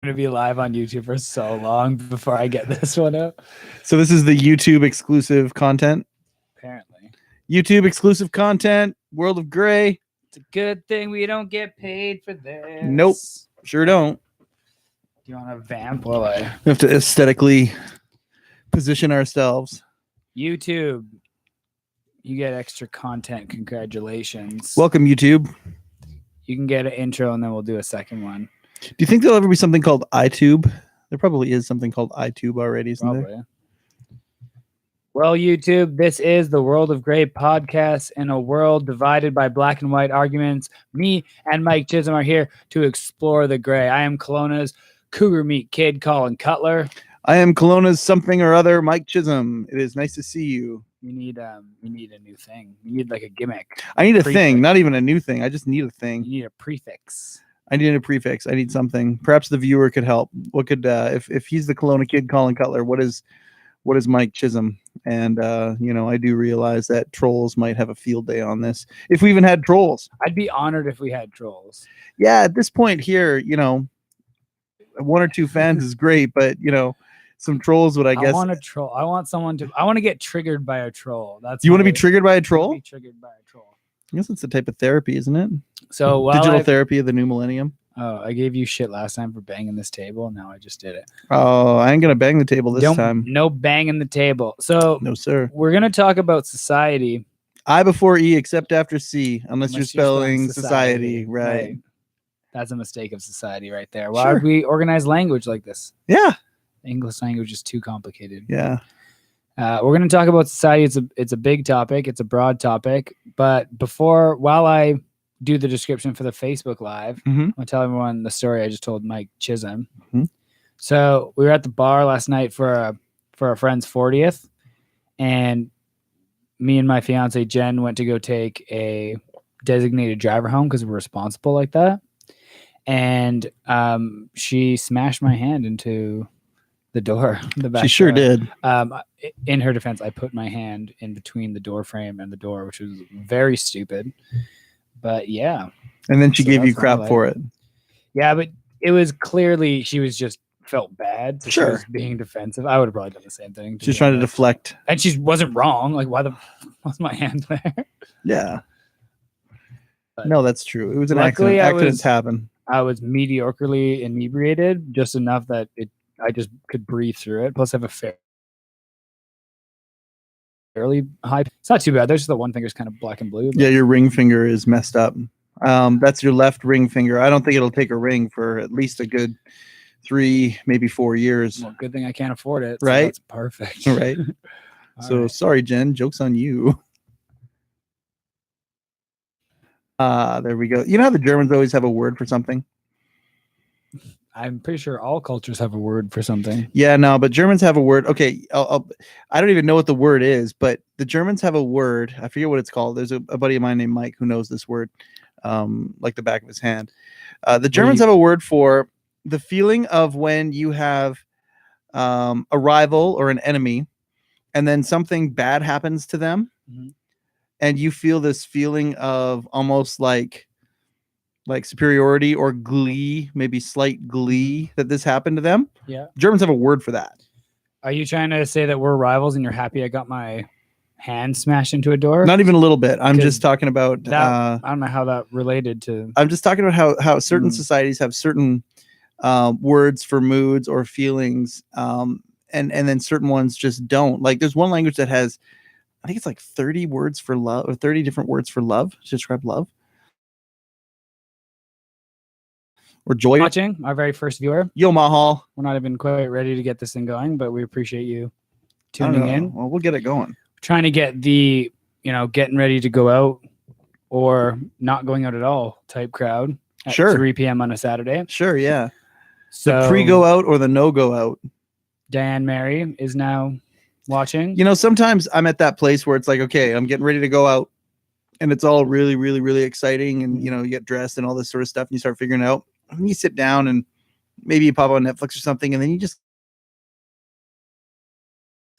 going to be live on YouTube for so long before I get this one up. So this is the YouTube exclusive content. Apparently. YouTube exclusive content. World of Gray. It's a good thing we don't get paid for this. Nope. Sure don't. Do you want to vamp while I... We have to aesthetically position ourselves. YouTube. You get extra content. Congratulations. Welcome, YouTube. You can get an intro and then we'll do a second one. Do you think there'll ever be something called iTube? There probably is something called iTube already, isn't there? Well, YouTube, this is the World of Gray podcast. In a world divided by black and white arguments, me and Mike Chisholm are here to explore the gray. I am Kelowna's cougar meat kid, Colin Cutler. I am Kelowna's something or other, Mike Chisholm. It is nice to see you. You need a new thing. You need like a gimmick. I need a thing, not even a new thing. I just need a thing. You need a prefix. I need a prefix. I need something. Perhaps the viewer could help. What could if he's the Kelowna kid, Colin Cutler? What is Mike Chisholm? And I do realize that trolls might have a field day on this. If we even had trolls, I'd be honored if we had trolls. Yeah, at this point here, one or two fans is great, but some trolls would I guess. I want a troll. I want to get triggered by a troll. That's you want to be triggered by a troll? Be triggered by a troll. I guess it's a type of therapy, isn't it? So digital therapy of the new millennium. Oh, I gave you shit last time for banging this table, and now I just did it. Oh, I ain't gonna bang the table this time. No banging the table. So no, sir. We're gonna talk about society. I before E, except after C, unless you're spelling society. Right. That's a mistake of society right there. Why would we organize language like this? Yeah. English language is too complicated. Yeah. We're going to talk about society. It's a big topic. It's a broad topic. But while I do the description for the Facebook Live, I'll tell everyone the story I just told Mike Chisholm. So we were at the bar last night for a friend's 40th, and me and my fiance Jen went to go take a designated driver home because we're responsible like that. And she smashed my hand into the door. The back she sure door. Did. In her defense, I put my hand in between the door frame and the door, which was very stupid. But yeah. And then she gave you crap for it. Yeah, but it was clearly she was just felt bad. So sure. She was being defensive. I would have probably done the same thing. She's trying to deflect. And she wasn't wrong. Like, why was my hand there? Yeah. But no, that's true. It was an accident. Accidents happen. I was mediocrely inebriated, just enough that I just could breathe through it. Plus, I have a fairly high. It's not too bad. There's just the one finger's kind of black and blue. Yeah, your ring finger is messed up. That's your left ring finger. I don't think it'll take a ring for at least a good 3, maybe 4 years. Well, good thing I can't afford it. Right? So that's perfect. Right. So right. Sorry, Jen. Joke's on you. There we go. You know how the Germans always have a word for something? I'm pretty sure all cultures have a word for something. Yeah, no, but Germans have a word. Okay, I don't even know what the word is, but the Germans have a word. I forget what it's called. There's a buddy of mine named Mike who knows this word, like the back of his hand. The Germans have a word for the feeling of when you have a rival or an enemy, and then something bad happens to them. Mm-hmm. And you feel this feeling of almost like superiority or glee, maybe slight glee that this happened to them. Yeah. Germans have a word for that. Are you trying to say that we're rivals and you're happy I got my hand smashed into a door? Not even a little bit. I'm just talking about that, I don't know how that related to. I'm just talking about how certain societies have certain words for moods or feelings, and then certain ones just don't. Like there's one language that has, I think it's like 30 words for love, or 30 different words for love to describe love. Or joy. Watching our very first viewer. Yo, Mahal. We're not even quite ready to get this thing going, but we appreciate you tuning in. Well, we'll get it going. We're trying to get the, getting ready to go out or not going out at all type crowd at 3 p.m. on a Saturday. Sure, yeah. So the pre-go out or the no-go out. Diane Mary is now watching. Sometimes I'm at that place where it's like, okay, I'm getting ready to go out and it's all really, really, really exciting. And, you get dressed and all this sort of stuff and you start figuring it out. And you sit down and maybe you pop on Netflix or something. And then you just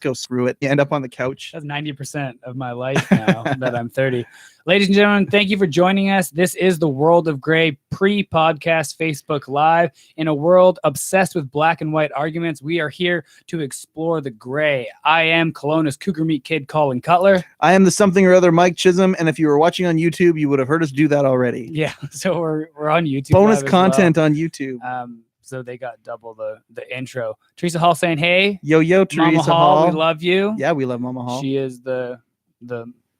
go screw it. You end up on the couch. That's 90% of my life now that I'm 30. Ladies and gentlemen, thank you for joining us. This is the World of Gray pre-podcast Facebook Live. In a world obsessed with black and white arguments, we are here to explore the gray. I am Kelowna's Cougar Meat Kid, Colin Cutler. I am the something or other Mike Chisholm, and if you were watching on YouTube, you would have heard us do that already. Yeah, so we're on YouTube. Bonus content on YouTube. So they got double the intro. Teresa Hall saying, hey. Yo, Teresa Mama Hall. We love you. Yeah, we love Mama Hall. She is the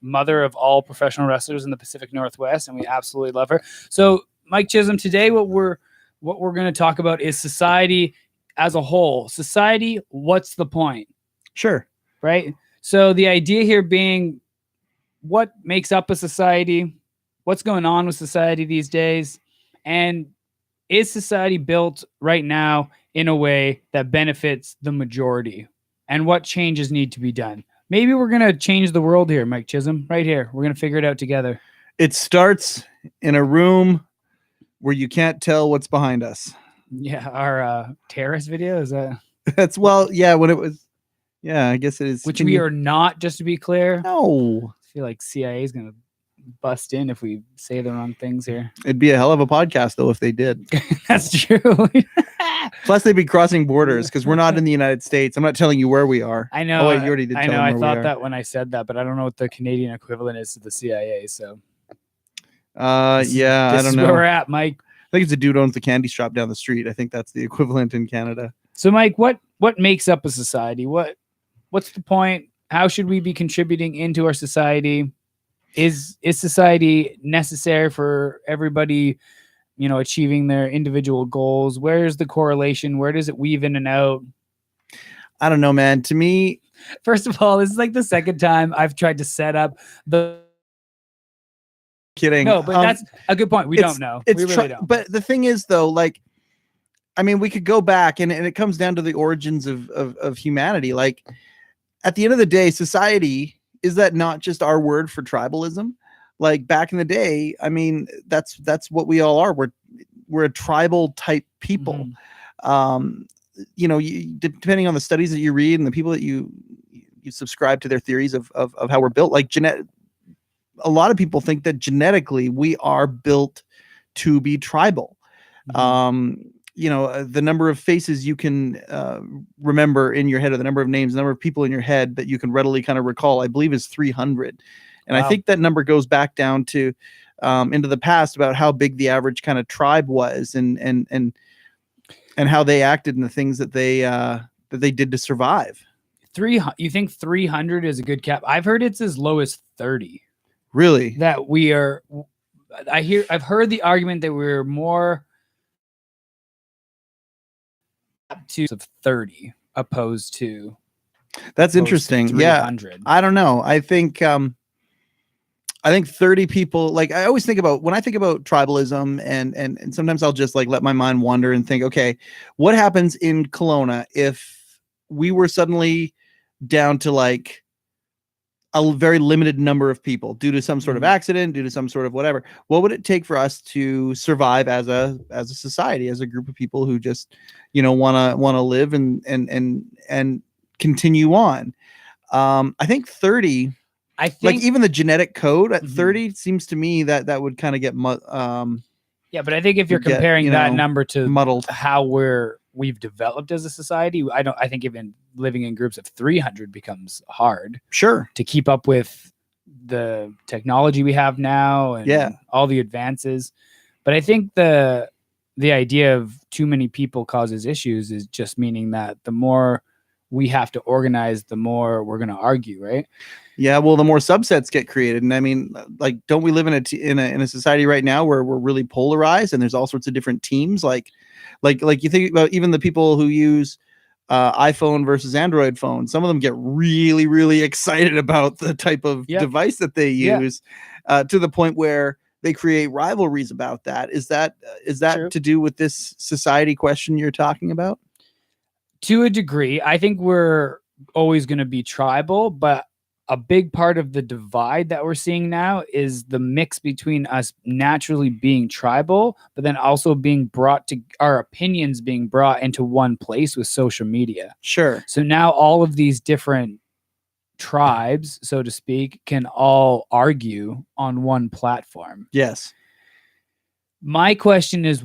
mother of all professional wrestlers in the Pacific Northwest, and we absolutely love her. So, Mike Chisholm, today what we're going to talk about is society as a whole. Society, what's the point? Sure. Right? So the idea here being what makes up a society, what's going on with society these days, and is society built right now in a way that benefits the majority? And what changes need to be done? Maybe we're going to change the world here, Mike Chisholm, right here. We're going to figure it out together. It starts in a room where you can't tell what's behind us. Yeah, our terrorist video, is that? That's, well, yeah, when it was, yeah, I guess it is. Which we are not, just to be clear. No. I feel like CIA is going to bust in if we say the wrong things here. It'd be a hell of a podcast, though, if they did. That's true. Plus, they'd be crossing borders because we're not in the United States. I'm not telling you where we are. I know. Oh, wait, you already did. I know. I thought that when I said that, but I don't know what the Canadian equivalent is to the CIA. So, yeah, I don't know where we're at, Mike. I think it's a dude owns the candy shop down the street. I think that's the equivalent in Canada. So, Mike, what makes up a society? What's the point? How should we be contributing into our society? Is society necessary for everybody, achieving their individual goals? Where's the correlation? Where does it weave in and out? I don't know, man. To me, first of all, this is like the second time I've tried to set up the. Kidding. No, but that's a good point. We don't know. We really don't. But the thing is, though, like, I mean, we could go back and it comes down to the origins of humanity. Like, at the end of the day, society, is that not just our word for tribalism? Like, back in the day, I mean, that's what we all are. We're a tribal type people. Mm-hmm. Depending on the studies that you read and the people that you subscribe to their theories of how we're built, like a lot of people think that genetically we are built to be tribal. Mm-hmm. The number of faces you can remember in your head, or the number of names, the number of people in your head that you can readily kind of recall, I believe is 300. And wow. I think that number goes back down to into the past about how big the average kind of tribe was and how they acted and the things that they did to survive. You think 300 is a good cap? I've heard it's as low as 30. Really? That we are. I've heard the argument that we're more to 30 opposed to. That's interesting. Yeah, I don't know. I think 30 people, like, I always think about, when I think about tribalism and sometimes I'll just like let my mind wander and think, okay, what happens in Kelowna if we were suddenly down to like a very limited number of people due to some sort of accident, due to some sort of whatever? What would it take for us to survive as a society, as a group of people who just, want to live and continue on? I think 30, like even the genetic code at 30 seems to me that would kind of get yeah, but I think if you're comparing that number to muddled how we've developed as a society, I think even living in groups of 300 becomes hard. Sure. To keep up with the technology we have now and all the advances. But I think the idea of too many people causes issues is just meaning that the more we have to organize, the more we're going to argue, right? Yeah, well, the more subsets get created. And I mean, like, don't we live in a society right now where we're really polarized and there's all sorts of different teams? Like you think about even the people who use iPhone versus Android phone. Some of them get really, really excited about the type of device that they use, to the point where they create rivalries about that. Is that True. To do with this society question you're talking about? To a degree, I think we're always going to be tribal, but a big part of the divide that we're seeing now is the mix between us naturally being tribal, but then also being brought to our opinions being brought into one place with social media. Sure. So now all of these different tribes, so to speak, can all argue on one platform. Yes. My question is,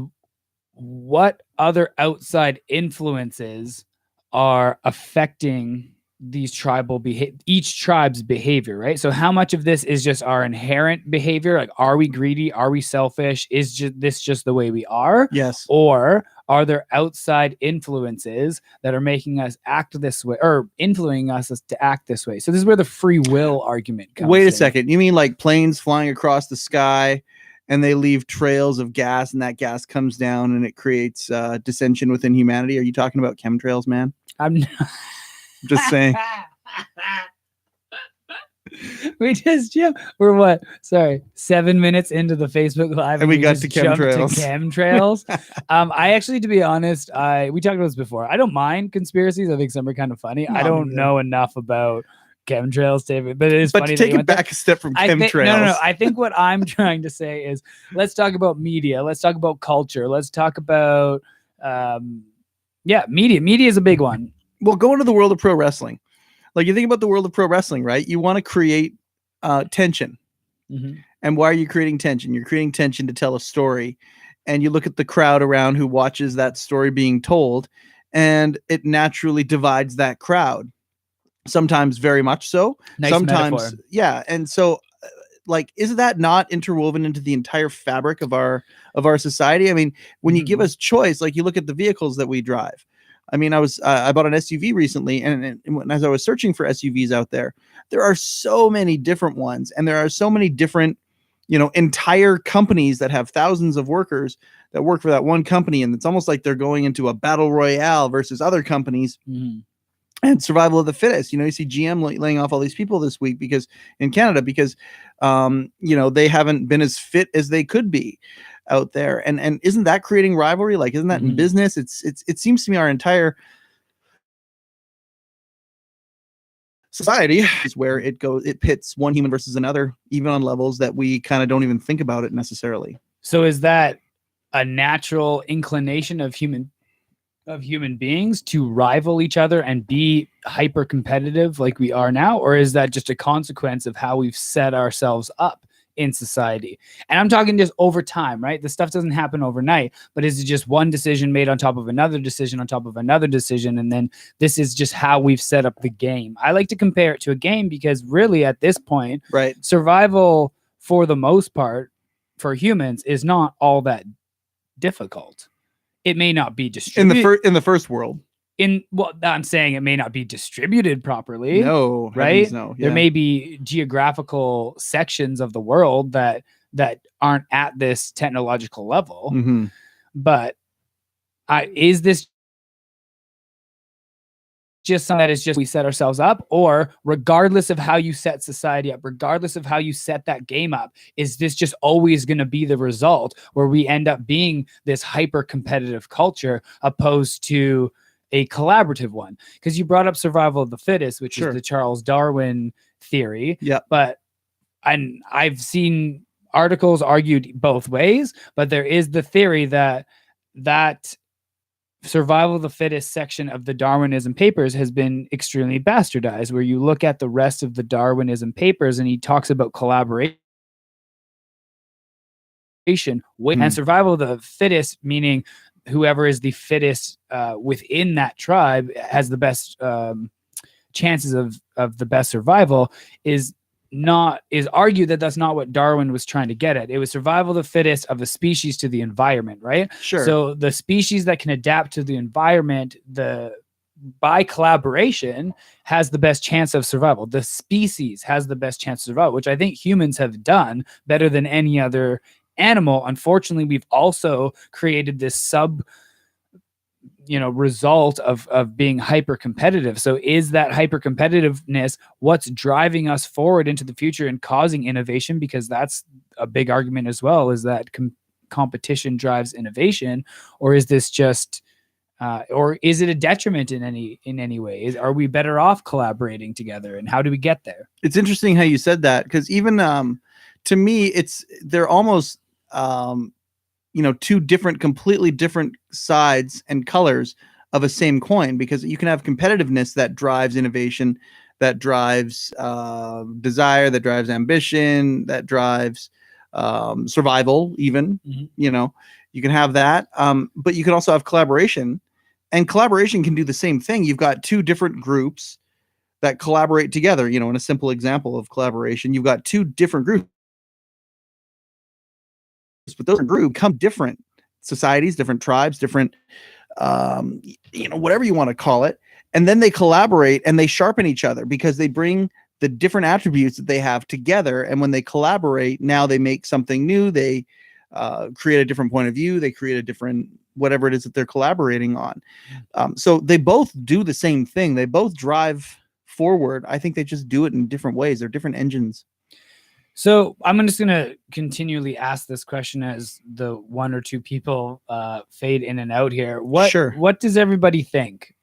what other outside influences are affecting these each tribe's behavior, right? So how much of this is just our inherent behavior? Like, are we greedy? Are we selfish? Is this just the way we are? Yes. Or are there outside influences that are making us act this way, or influencing us to act this way? So this is where the free will argument comes in. Wait a second. You mean like planes flying across the sky and they leave trails of gas, and that gas comes down and it creates dissension within humanity? Are you talking about chemtrails, man? I'm not. Just saying. We're what? Sorry, 7 minutes into the Facebook Live, and we got just to chemtrails. I actually, to be honest, we talked about this before. I don't mind conspiracies. I think some are kind of funny. I don't know enough about chemtrails, David, but it is funny. But to take it back a step from chemtrails. No. I think what I'm trying to say is, let's talk about media. Let's talk about culture. Let's talk about, media. Media is a big one. Well, go into the world of pro wrestling. Like, you think about the world of pro wrestling, right? You want to create tension. Mm-hmm. And why are you creating tension? You're creating tension to tell a story. And you look at the crowd around who watches that story being told, and it naturally divides that crowd. Sometimes very much so. Nice Sometimes, metaphor. yeah. And so, like, is that not interwoven into the entire fabric of our society? I mean, when you give us choice, like, you look at the vehicles that we drive. I mean, I bought an SUV recently, and as I was searching for SUVs out there are so many different ones, and there are so many different, entire companies that have thousands of workers that work for that one company, and it's almost like they're going into a battle royale versus other companies. Mm-hmm. And survival of the fittest. You see GM laying off all these people this week because they haven't been as fit as they could be out there. And isn't that creating rivalry? Like, isn't that in business? It seems to me our entire society is where it pits one human versus another, even on levels that we kind of don't even think about it necessarily. So is that a natural inclination of human beings to rival each other and be hyper competitive like we are now? Or is that just a consequence of how we've set ourselves up in society? And I'm talking just over time, right? This stuff doesn't happen overnight, but is it just one decision made on top of another decision on top of another decision? And then this is just how we've set up the game. I like to compare it to a game because really at this point, right, survival for the most part for humans is not all that difficult. It may not be distributed in the first world. I'm saying it may not be distributed properly. No, right? No. Yeah. There may be geographical sections of the world that aren't at this technological level. Mm-hmm. But is this just something that is just we set ourselves up? Or regardless of how you set society up, regardless of how you set that game up, is this just always going to be the result where we end up being this hyper competitive culture opposed to a collaborative one? Because you brought up survival of the fittest, which is the Charles Darwin theory. Yeah. But I've seen articles argued both ways, but there is the theory that survival of the fittest section of the Darwinism papers has been extremely bastardized, where you look at the rest of the Darwinism papers and he talks about collaboration and survival of the fittest, meaning whoever is the fittest within that tribe has the best chances of the best survival, is argued that that's not what Darwin was trying to get at. It was survival of the fittest of the species to the environment, right? Sure. So the species that can adapt to the environment, by collaboration, has the best chance of survival. The species has the best chance of survival, which I think humans have done better than any other animal. Unfortunately, we've also created this result of being hyper competitive. So is that hyper competitiveness what's driving us forward into the future and causing innovation? Because that's a big argument as well, is that competition drives innovation, or is this just or is it a detriment in any way? Are we better off collaborating together, and how do we get there? It's interesting how you said that, because even to me, they're almost two completely different sides and colors of a same coin, because you can have competitiveness that drives innovation that drives desire, that drives ambition, that drives survival even. You know, you can have that, but you can also have collaboration, and collaboration can do the same thing. You've got two different groups that collaborate together. You know, in a simple example of collaboration, you've got two different groups, but those groups come different societies, different tribes, different you know, whatever you want to call it, and then they collaborate and they sharpen each other because they bring the different attributes that they have together, and when they collaborate, now they make something new. They create a different point of view, they create a different whatever it is that they're collaborating on. So they both do the same thing, they both drive forward. I think they just do it in different ways. They're different engines. So I'm just going to continually ask this question as the one or two people fade in and out here. What does everybody think?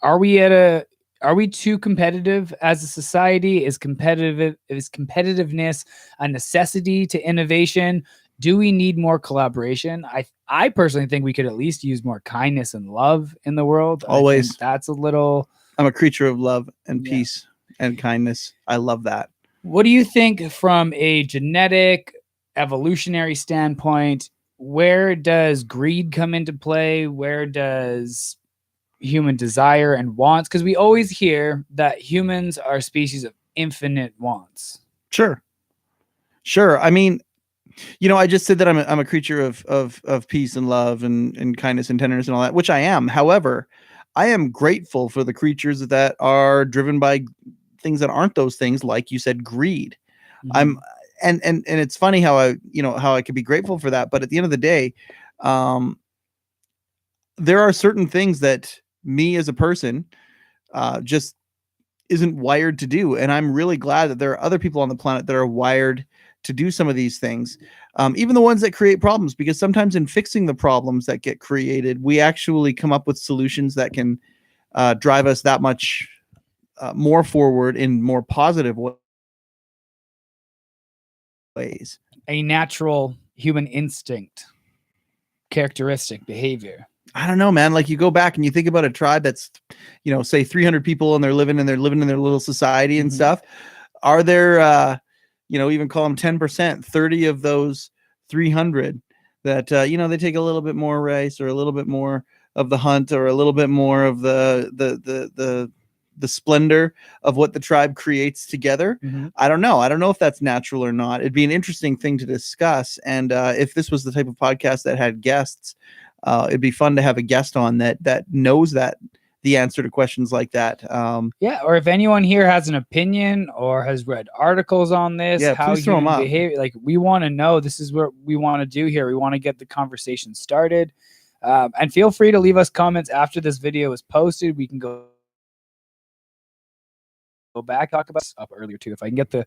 Are we too competitive as a society? Is competitiveness a necessity to innovation? Do we need more collaboration? I personally think we could at least use more kindness and love in the world. Always. That's a little. I'm a creature of love and peace and kindness. I love that. What do you think from a genetic evolutionary standpoint? Where does greed come into play? Where does human desire and wants? Because we always hear that humans are a species of infinite wants. Sure. I mean, you know, I just said that I'm a creature of peace and love and kindness and tenderness and all that, which I am. However, I am grateful for the creatures that are driven by things that aren't those things, like you said, greed. And it's funny how I could be grateful for that, but at the end of the day, there are certain things that me as a person just isn't wired to do, and I'm really glad that there are other people on the planet that are wired to do some of these things, even the ones that create problems, because sometimes in fixing the problems that get created, we actually come up with solutions that can drive us that much more forward in more positive ways. A natural human instinct, characteristic, behavior. I don't know, man. Like, you go back and you think about a tribe that's, you know, say 300 people, and they're living in their little society and stuff. Are there, you know, even call them 10%, 30 of those 300 that, you know, they take a little bit more rice or a little bit more of the hunt or a little bit more of the splendor of what the tribe creates together. I don't know if that's natural or not. It'd be an interesting thing to discuss. And if this was the type of podcast that had guests, it'd be fun to have a guest on that knows the answer to questions like that. Or if anyone here has an opinion or has read articles on this, how human behavior, like, we want to know. This is what we want to do here. We want to get the conversation started. And feel free to leave us comments after this video is posted. We can go back, talk about stuff earlier too. If I can get the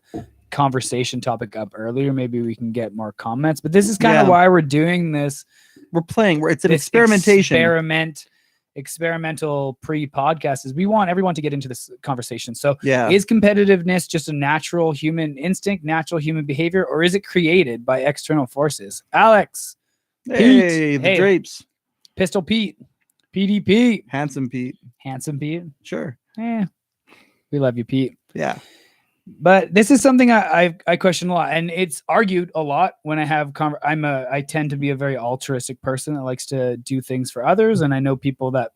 conversation topic up earlier, maybe we can get more comments. But this is kind of why we're doing this. We're playing where it's an experimental pre-podcast. Is we want everyone to get into this conversation. So is competitiveness just a natural human instinct, natural human behavior, or is it created by external forces? Alex, the Drapes, Pistol Pete, PDP, Handsome Pete, sure. We love you, Pete. Yeah. But this is something I question a lot, and it's argued a lot when I have I tend to be a very altruistic person that likes to do things for others, and I know people that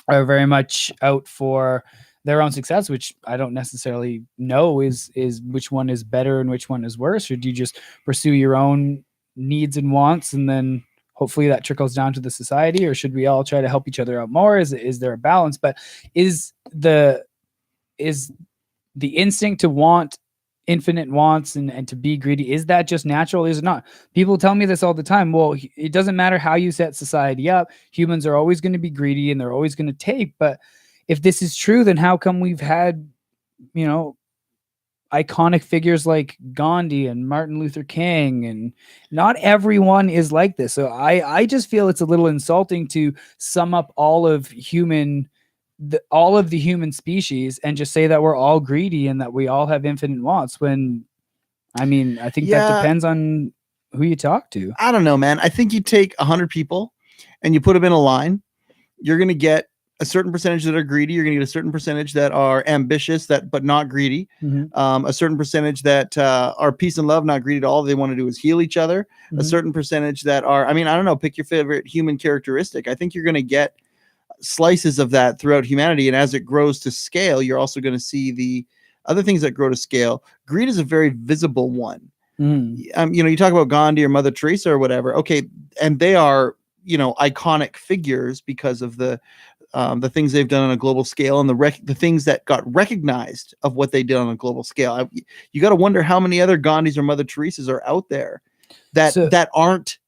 are very much out for their own success, which I don't necessarily know is which one is better and which one is worse. Or do you just pursue your own needs and wants, and then hopefully that trickles down to the society? Or should we all try to help each other out more? Is there a balance? But is the instinct to want infinite wants and to be greedy, is that just natural? Is it not? People tell me this all the time. Well, it doesn't matter how you set society up. Humans are always going to be greedy and they're always going to take. But if this is true, then how come we've had, you know, iconic figures like Gandhi and Martin Luther King, and not everyone is like this. So I just feel it's a little insulting to sum up all of the human species and just say that we're all greedy and that we all have infinite wants, when, I mean, I think that depends on who you talk to. I don't know, man. I think you take 100 people and you put them in a line, you're going to get a certain percentage that are greedy. You're going to get a certain percentage that are ambitious, but not greedy. A certain percentage that are peace and love, not greedy at all. They want to do is heal each other. A certain percentage that are, I mean, I don't know, pick your favorite human characteristic. I think you're going to get slices of that throughout humanity. And as it grows to scale, you're also going to see the other things that grow to scale. Greed is a very visible one. You talk about Gandhi or Mother Teresa or whatever. Okay. And they are, iconic figures because of the things they've done on a global scale and the things that got recognized of what they did on a global scale. You got to wonder how many other Gandhis or Mother Teresas are out there that aren't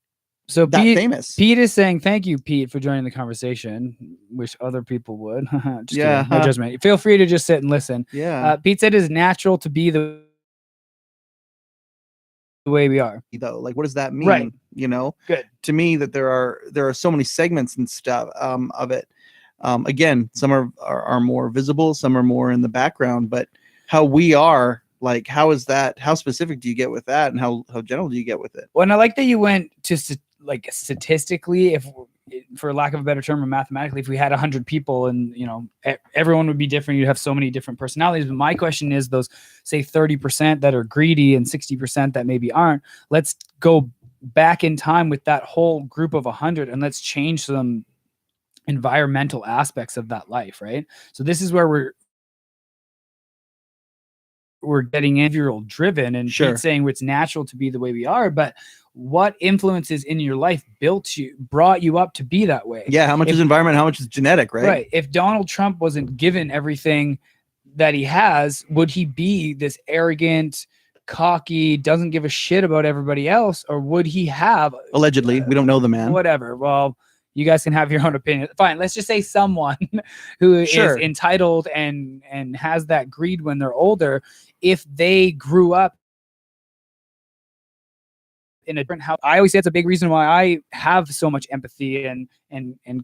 that famous. Pete is saying, thank you, Pete, for joining the conversation. Wish other people would. Just kidding. No judgment. Feel free to just sit and listen. Yeah. Pete said it is natural to be the way we are. Though, like, what does that mean? Right. Good. To me, that there are so many segments and stuff of it. Again, some are more visible, some are more in the background, but how we are, like, how specific do you get with that, and how general do you get with it? Well, and I like that you went to like statistically, if for lack of a better term, or mathematically, if we had 100 people and everyone would be different, you'd have so many different personalities. But my question is, those say 30% that are greedy and 60% that maybe aren't, let's go back in time with that whole group of 100 and let's change some environmental aspects of that life, right? So this is where we're getting behavioral driven, and Sure. saying it's natural to be the way we are, but what influences in your life brought you up to be that way? Yeah, how much is environment, how much is genetic, right? Right. If Donald Trump wasn't given everything that he has, would he be this arrogant, cocky, doesn't give a shit about everybody else, or would he have allegedly? We don't know the man. Whatever. Well, you guys can have your own opinion. Fine. Let's just say someone who is entitled and has that greed when they're older, if they grew up in a different house. I always say it's a big reason why I have so much empathy and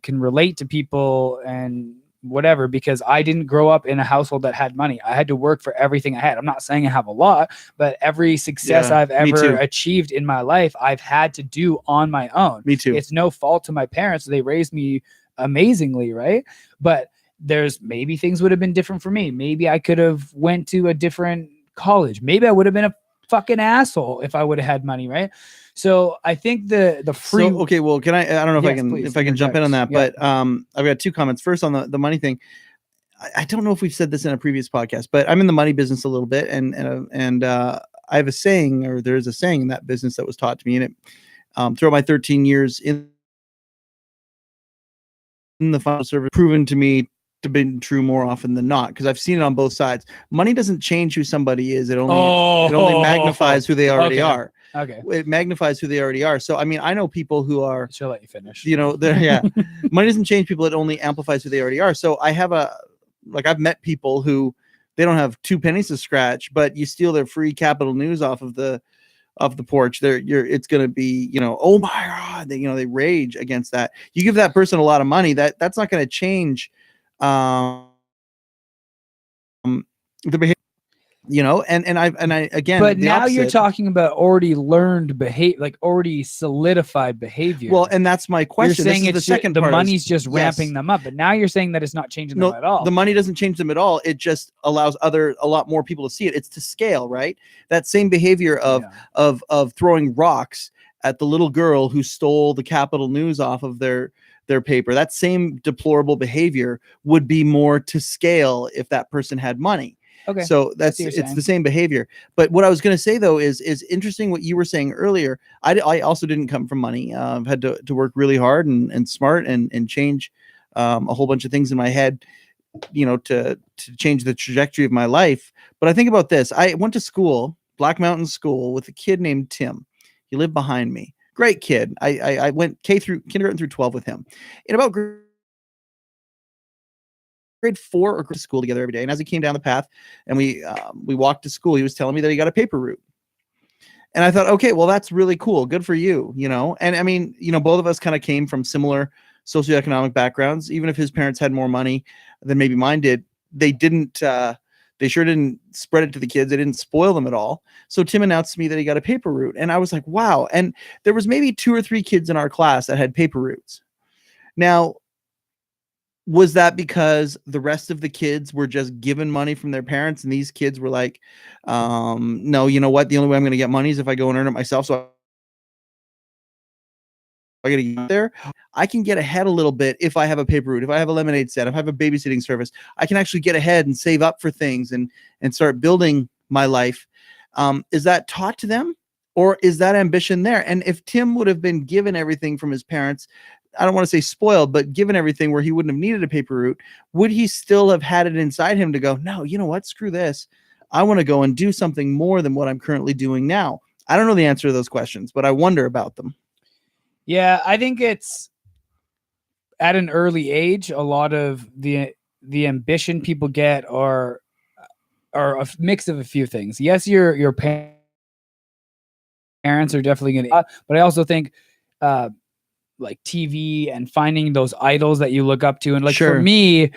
can relate to people and whatever, because I didn't grow up in a household that had money. I had to work for everything I had. I'm not saying I have a lot, but every success I've ever achieved in my life, I've had to do on my own. Me too. It's no fault to my parents. They raised me amazingly, right? But there's maybe things would have been different for me. Maybe I could have went to a different college. Maybe I would have been a fucking asshole if I would have had money, right? So I think the free. So, okay, well, can I don't know if I can jump in on that, but I've got two comments. First, on the money thing, I don't know if we've said this in a previous podcast, but I'm in the money business a little bit, and I have a saying, or there's a saying in that business that was taught to me, and it throughout my 13 years in the financial service, proven to me to be true more often than not, because I've seen it on both sides. Money doesn't change who somebody is. It only magnifies who they already are. Okay. It magnifies who they already are. So, I mean, I know people who are. She'll let you finish. Money doesn't change people. It only amplifies who they already are. So I have I've met people who they don't have 2 pennies to scratch, but you steal their free Capital News off of the porch. It's going to be, oh my God, they rage against that. You give that person a lot of money, that's not going to change the behavior, and I again, but now you're talking about already learned behavior, like already solidified behavior. Well, and that's my question. You're saying it's the second part, the money's just ramping them up, but now you're saying that it's not changing them at all. The money doesn't change them at all. It just allows a lot more people to see it. It's to scale, right? That same behavior of throwing rocks at the little girl who stole the Capital News off of their paper. That same deplorable behavior would be more to scale if that person had money. Okay. So it's the same behavior. But what I was going to say though is interesting what you were saying earlier. I also didn't come from money. I've had to work really hard and smart and change a whole bunch of things in my head, to change the trajectory of my life. But I think about this. I went to school, Black Mountain School, with a kid named Tim. He lived behind me. Great kid. I went kindergarten through 12 with him. In about grade 4 or grade school together every day. And as he came down the path and we walked to school, he was telling me that he got a paper route. And I thought, okay, well, that's really cool. Good for you, And I mean, both of us kind of came from similar socioeconomic backgrounds. Even if his parents had more money than maybe mine did, they sure didn't spread it to the kids. They didn't spoil them at all. So Tim announced to me that he got a paper route. And I was like, wow. And there was maybe 2 or 3 kids in our class that had paper routes. Now, was that because the rest of the kids were just given money from their parents, and these kids were like, no, you know what? The only way I'm going to get money is if I go and earn it myself. So I got to get there. I can get ahead a little bit if I have a paper route, if I have a lemonade stand, if I have a babysitting service. I can actually get ahead and save up for things and start building my life. Is that taught to them, or is that ambition there? And if Tim would have been given everything from his parents, I don't want to say spoiled, but given everything where he wouldn't have needed a paper route, would he still have had it inside him to go, no, you know what? Screw this. I want to go and do something more than what I'm currently doing now. I don't know the answer to those questions, but I wonder about them. Yeah, I think it's at an early age, a lot of the ambition people get are a mix of a few things. Yes, your parents are definitely going to, but I also think like TV and finding those idols that you look up to. And like for me,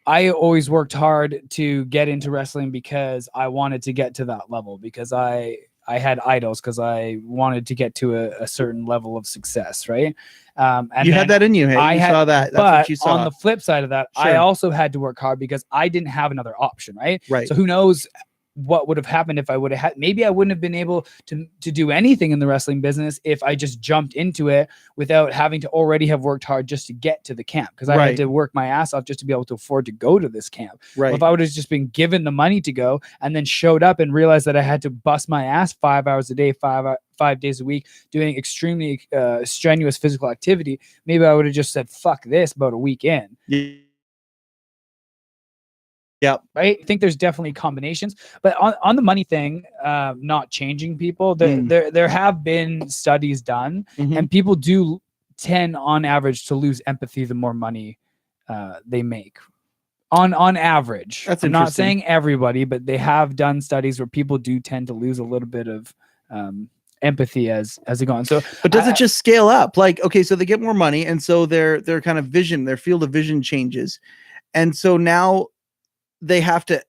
I always worked hard to get into wrestling because I wanted to get to that level, because I had idols, because I wanted to get to a certain level of success, right? And you had that in you. Hey, you saw that. That's what you saw. On the flip side of that, I also had to work hard because I didn't have another option, right? Right. So who knows what would have happened if I would have had, maybe I wouldn't have been able to do anything in the wrestling business if I just jumped into it without having to already have worked hard just to get to the camp. Because I had to work my ass off just to be able to afford to go to this camp. Right. Well, if I would have just been given the money to go and then showed up and realized that I had to bust my ass 5 hours a day, 5 days a week, doing extremely strenuous physical activity, maybe I would have just said, fuck this about a week in. Yeah. Right. I think there's definitely combinations, but on the money thing, not changing people, there have been studies done, and people do tend on average to lose empathy the more money they make. On average. That's I'm not saying everybody, but they have done studies where people do tend to lose a little bit of empathy as they go on. So, but does it just scale up? Like, okay, so they get more money, and so their kind of vision, their field of vision changes, and so now they have to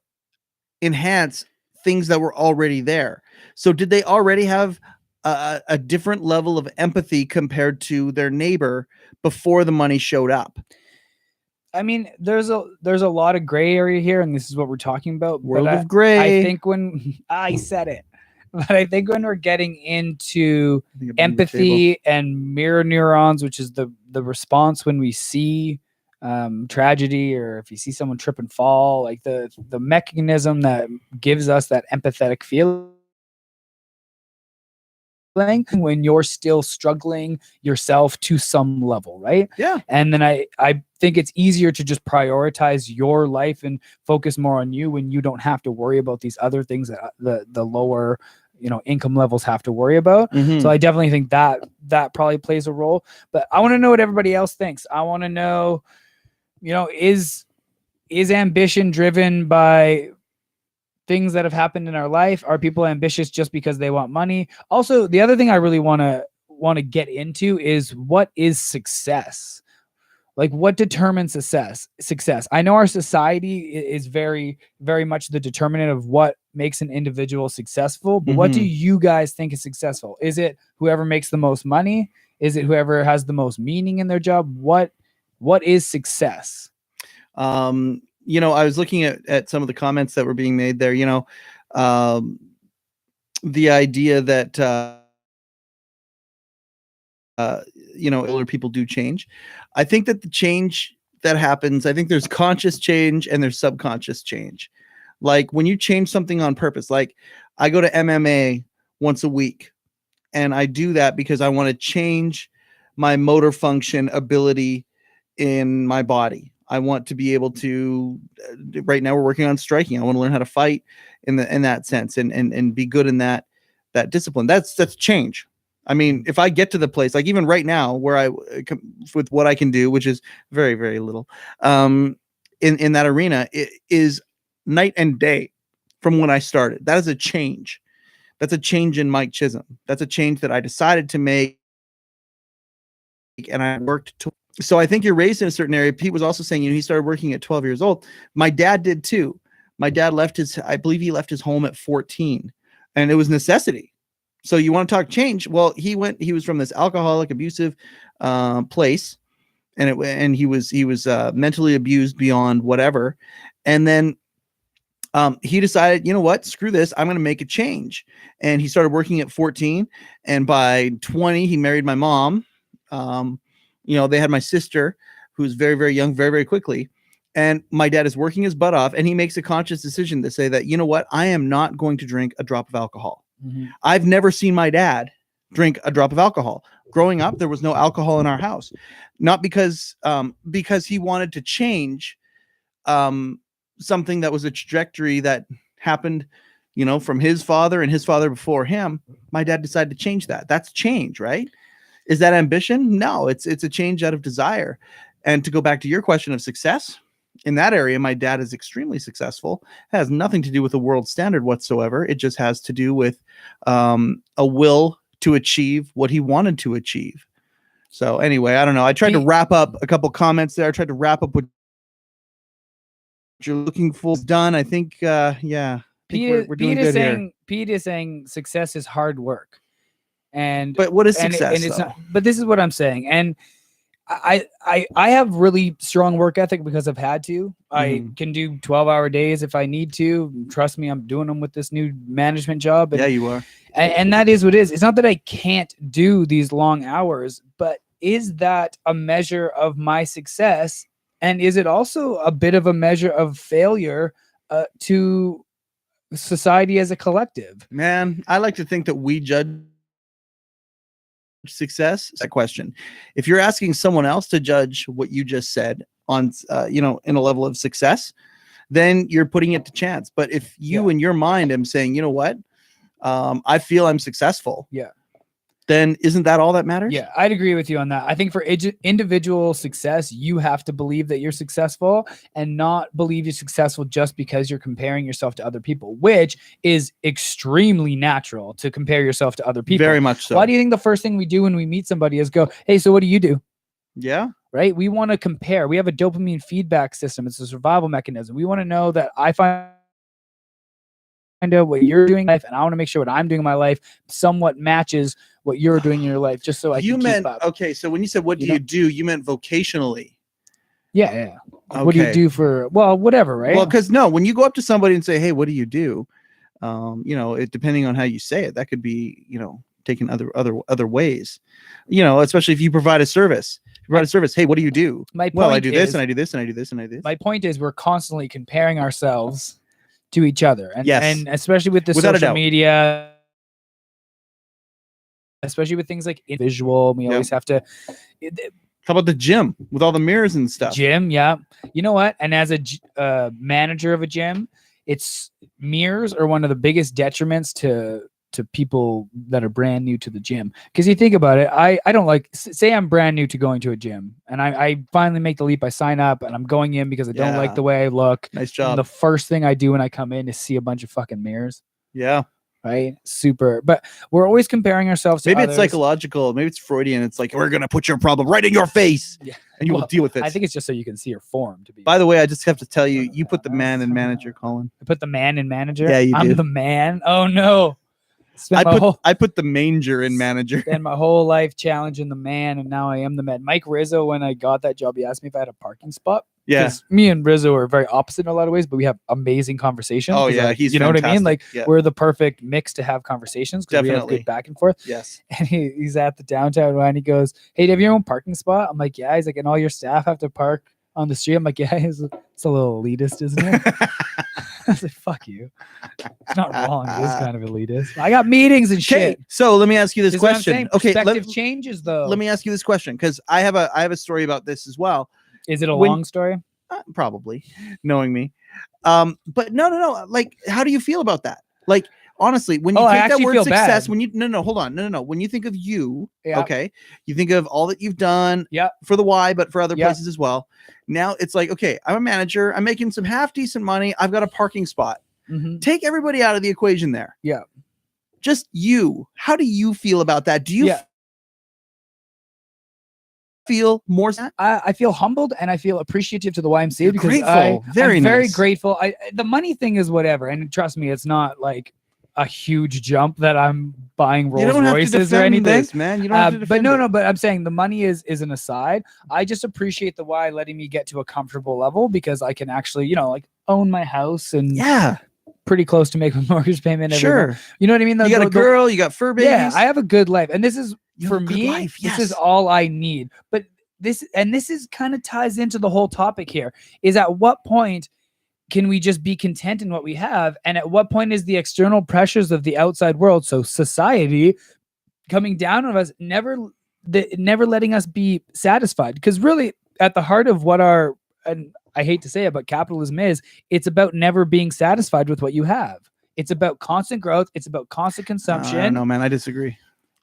enhance things that were already there. So did they already have a different level of empathy compared to their neighbor before the money showed up? I mean, there's a lot of gray area here, and this is what we're talking about. World of gray. I think when I said it, but I think when we're getting into empathy and mirror neurons, which is the response when we see tragedy, or if you see someone trip and fall, like the mechanism that gives us that empathetic feeling when you're still struggling yourself to some level, right? Yeah. And then I think it's easier to just prioritize your life and focus more on you when you don't have to worry about these other things that the lower income levels have to worry about. So I definitely think that probably plays a role. But I want to know what everybody else thinks. I want to know, is ambition driven by things that have happened in our life? Are people ambitious just because they want money? Also, the other thing I really want to get into is, what is success? Like, what determines success? I know our society is very, very much the determinant of what makes an individual successful, but what do you guys think is successful? Is it whoever makes the most money? Is it whoever has the most meaning in their job? What is success? I was looking at some of the comments that were being made there, the idea that, older people do change. I think that the change that happens, I think there's conscious change and there's subconscious change. Like when you change something on purpose, like I go to MMA once a week, and I do that because I want to change my motor function ability in my body. I want to be able to, right now we're working on striking. I want to learn how to fight in that sense and be good in that discipline. That's change. I mean, if I get to the place, like even right now where with what I can do, which is very, very little, in that arena, it is night and day from when I started. That is a change. That's a change in Mike Chisholm. That's a change that I decided to make, and I worked to. So I think you're raised in a certain area. Pete was also saying, he started working at 12 years old. My dad did too. My dad I believe he left his home at 14, and it was necessity. So you want to talk change? Well, he was from this alcoholic, abusive place, and he was mentally abused beyond whatever. And then he decided, you know what, screw this, I'm going to make a change. And he started working at 14, and by 20 he married my mom. They had my sister, who's very, very young, very, very quickly. And my dad is working his butt off, and he makes a conscious decision to say that, you know what, I am not going to drink a drop of alcohol. I've never seen my dad drink a drop of alcohol. Growing up, there was no alcohol in our house, not because he wanted to change something that was a trajectory that happened, from his father and his father before him. My dad decided to change that. That's change, right? Is that ambition? No, it's a change out of desire. And to go back to your question of success, in that area, my dad is extremely successful. It has nothing to do with the world standard whatsoever. It just has to do with a will to achieve what he wanted to achieve. So anyway, I don't know. I tried to wrap up a couple comments there. I tried to wrap up what you're looking for. It's done. I think, we're doing good here. Pete is saying success is hard work. But what is success? And it's not, but this is what I'm saying. And I have really strong work ethic because I've had to. I can do 12-hour days if I need to. Trust me, I'm doing them with this new management job. And, yeah, you are. And that is what it is. It's not that I can't do these long hours, but is that a measure of my success? And is it also a bit of a measure of failure to society as a collective? Man, I like to think that we judge success. That question. If you're asking someone else to judge what you just said on, in a level of success, then you're putting it to chance. But if you in your mind am saying, you know what, I feel I'm successful. Yeah. Then isn't that all that matters? Yeah, I'd agree with you on that. I think for individual success, you have to believe that you're successful and not believe you're successful just because you're comparing yourself to other people, which is extremely natural to compare yourself to other people. Very much so. Why do you think the first thing we do when we meet somebody is go, hey, so what do you do? Yeah. Right? We want to compare. We have a dopamine feedback system. It's a survival mechanism. We want to know that I find out what you're doing in life, and I want to make sure what I'm doing in my life somewhat matches what you're doing in your life, just so I can keep up. Okay, so when you said what do you do, you meant vocationally. Yeah. Okay. What do you do for, well, whatever, right? Well, because when you go up to somebody and say, hey, what do you do? It depending on how you say it, that could be, taken other ways. Especially if you provide a service. Hey, what do you do? Well, I do this and I do this and I do this and I do this. My point is we're constantly comparing ourselves to each other, and especially with the social media, especially with things like visual, we always have to. How about the gym with all the mirrors and stuff? Gym, yeah. You know what? And as a manager of a gym, it's mirrors are one of the biggest detriments to people that are brand new to the gym. Because you think about it, I don't like, say I'm brand new to going to a gym, and I finally make the leap. I sign up and I'm going in because I don't like the way I look. Nice job. And the first thing I do when I come in is see a bunch of fucking mirrors. Yeah. Right. Super. But we're always comparing ourselves to maybe others. It's psychological. Maybe it's Freudian. It's like, we're going to put your problem right in your face and you will deal with it. I think it's just so you can see your form. By the way, I just have to tell you, you put the man in manager, Colin. I put the man in manager? Yeah, I'm the man. Oh no. I put the manger in manager. Spent my whole life challenging the man, and now I am the man. Mike Rizzo, when I got that job, he asked me if I had a parking spot. Yeah. Me and Rizzo are very opposite in a lot of ways, but we have amazing conversations. Oh yeah, he's you know fantastic. What I mean? Like we're the perfect mix to have conversations because we have good back and forth. Yes. And he's at the downtown line. He goes, "Hey, do you have your own parking spot?" I'm like, "Yeah." He's like, "And all your staff have to park on the street?" I'm like, "Yeah." It's a little elitist, isn't it? I was like, fuck you. It's not wrong. It is kind of elitist. I got meetings and shit. So let me ask you this question. Okay, perspective changes though. Let me ask you this question because I have a story about this as well. Is it a long story? Probably, knowing me. But no. Like, how do you feel about that? Like, honestly, when you take that word success, bad. When you hold on, no. When you think of you, okay, you think of all that you've done for the Y, but for other places as well. Now it's like, okay, I'm a manager, I'm making some half decent money, I've got a parking spot. Take everybody out of the equation there. Yeah. Just you. How do you feel about that? Do you feel more? I feel humbled and I feel appreciative to the YMCA because grateful. I'm very grateful. The money thing is whatever, and trust me, it's not like a huge jump that I'm buying Rolls You don't have to Royces or defend anything. this, man. You don't have to But defend no, it. no. But I'm saying the money is an aside. I just appreciate the Y letting me get to a comfortable level because I can actually, like own my house and Yeah, pretty close to make a mortgage payment every sure. month. You know what I mean? You got a girl, you got fur babies. Yeah, I have a good life, and this is You for have a good me. life, This is yes. all I need. But this is kind of ties into the whole topic here. Is at what point can we just be content in what we have, and at what point is the external pressures of the outside world, so society, coming down on us, never letting us be satisfied? Because really, at the heart of what and I hate to say it, but capitalism is, it's about never being satisfied with what you have. It's about constant growth. It's about constant consumption. I don't know, man. I disagree.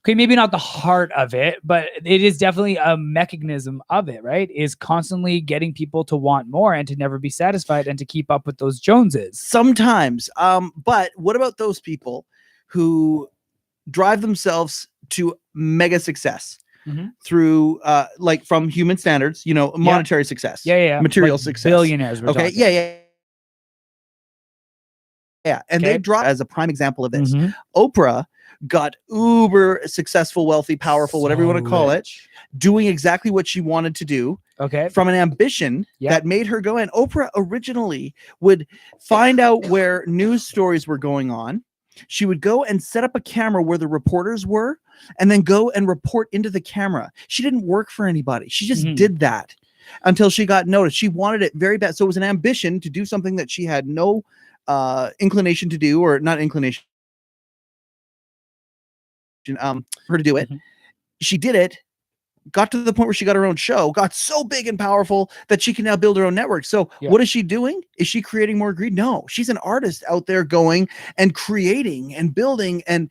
Okay, maybe not the heart of it, but it is definitely a mechanism of it, right? Is constantly getting people to want more and to never be satisfied and to keep up with those Joneses. Sometimes. But what about those people who drive themselves to mega success through like from human standards, monetary success, material success, billionaires, okay, yeah, and they draw as a prime example of this. Oprah got uber successful, wealthy, powerful, whatever you want to call it, doing exactly what she wanted to do. Okay. From an ambition that made her go in. Oprah originally would find out where news stories were going on. She would go and set up a camera where the reporters were and then go and report into the camera. She didn't work for anybody. She just did that until she got noticed. She wanted it very bad. So it was an ambition to do something that she had no inclination to do, or not inclination, her to do it. She did it, got to the point where she got her own show, got so big and powerful that she can now build her own network. So what is she doing? Is she creating more greed? No, she's an artist out there going and creating and building and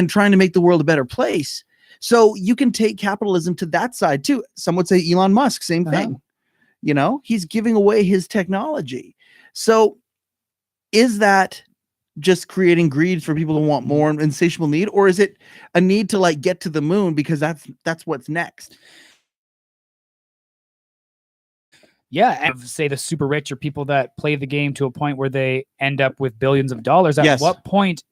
trying to make the world a better place. So you can take capitalism to that side too. Some would say Elon Musk, same thing. He's giving away his technology. So is that just creating greed for people to want more and insatiable need, or is it a need to like get to the moon because that's what's next? Yeah, and say the super rich or people that play the game to a point where they end up with billions of dollars. At what point,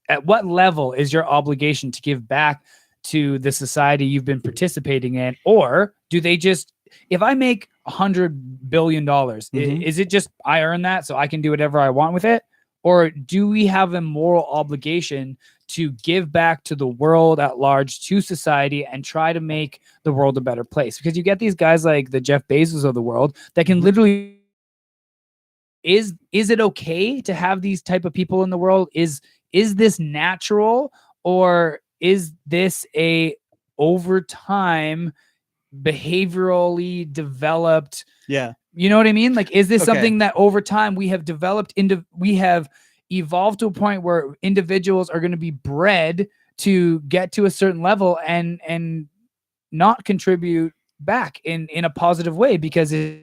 at what level is your obligation to give back to the society you've been participating in? Or do they just, if I make $100 billion, is it just I earn that so I can do whatever I want with it? Or do we have a moral obligation to give back to the world at large, to society, and try to make the world a better place? Because you get these guys like the Jeff Bezos of the world that can literally, is it okay to have these type of people in the world? Is this natural, or is this a over time behaviorally developed? You know what I mean? Like, is this something that over time we have developed we have evolved to a point where individuals are going to be bred to get to a certain level and not contribute back in a positive way because it's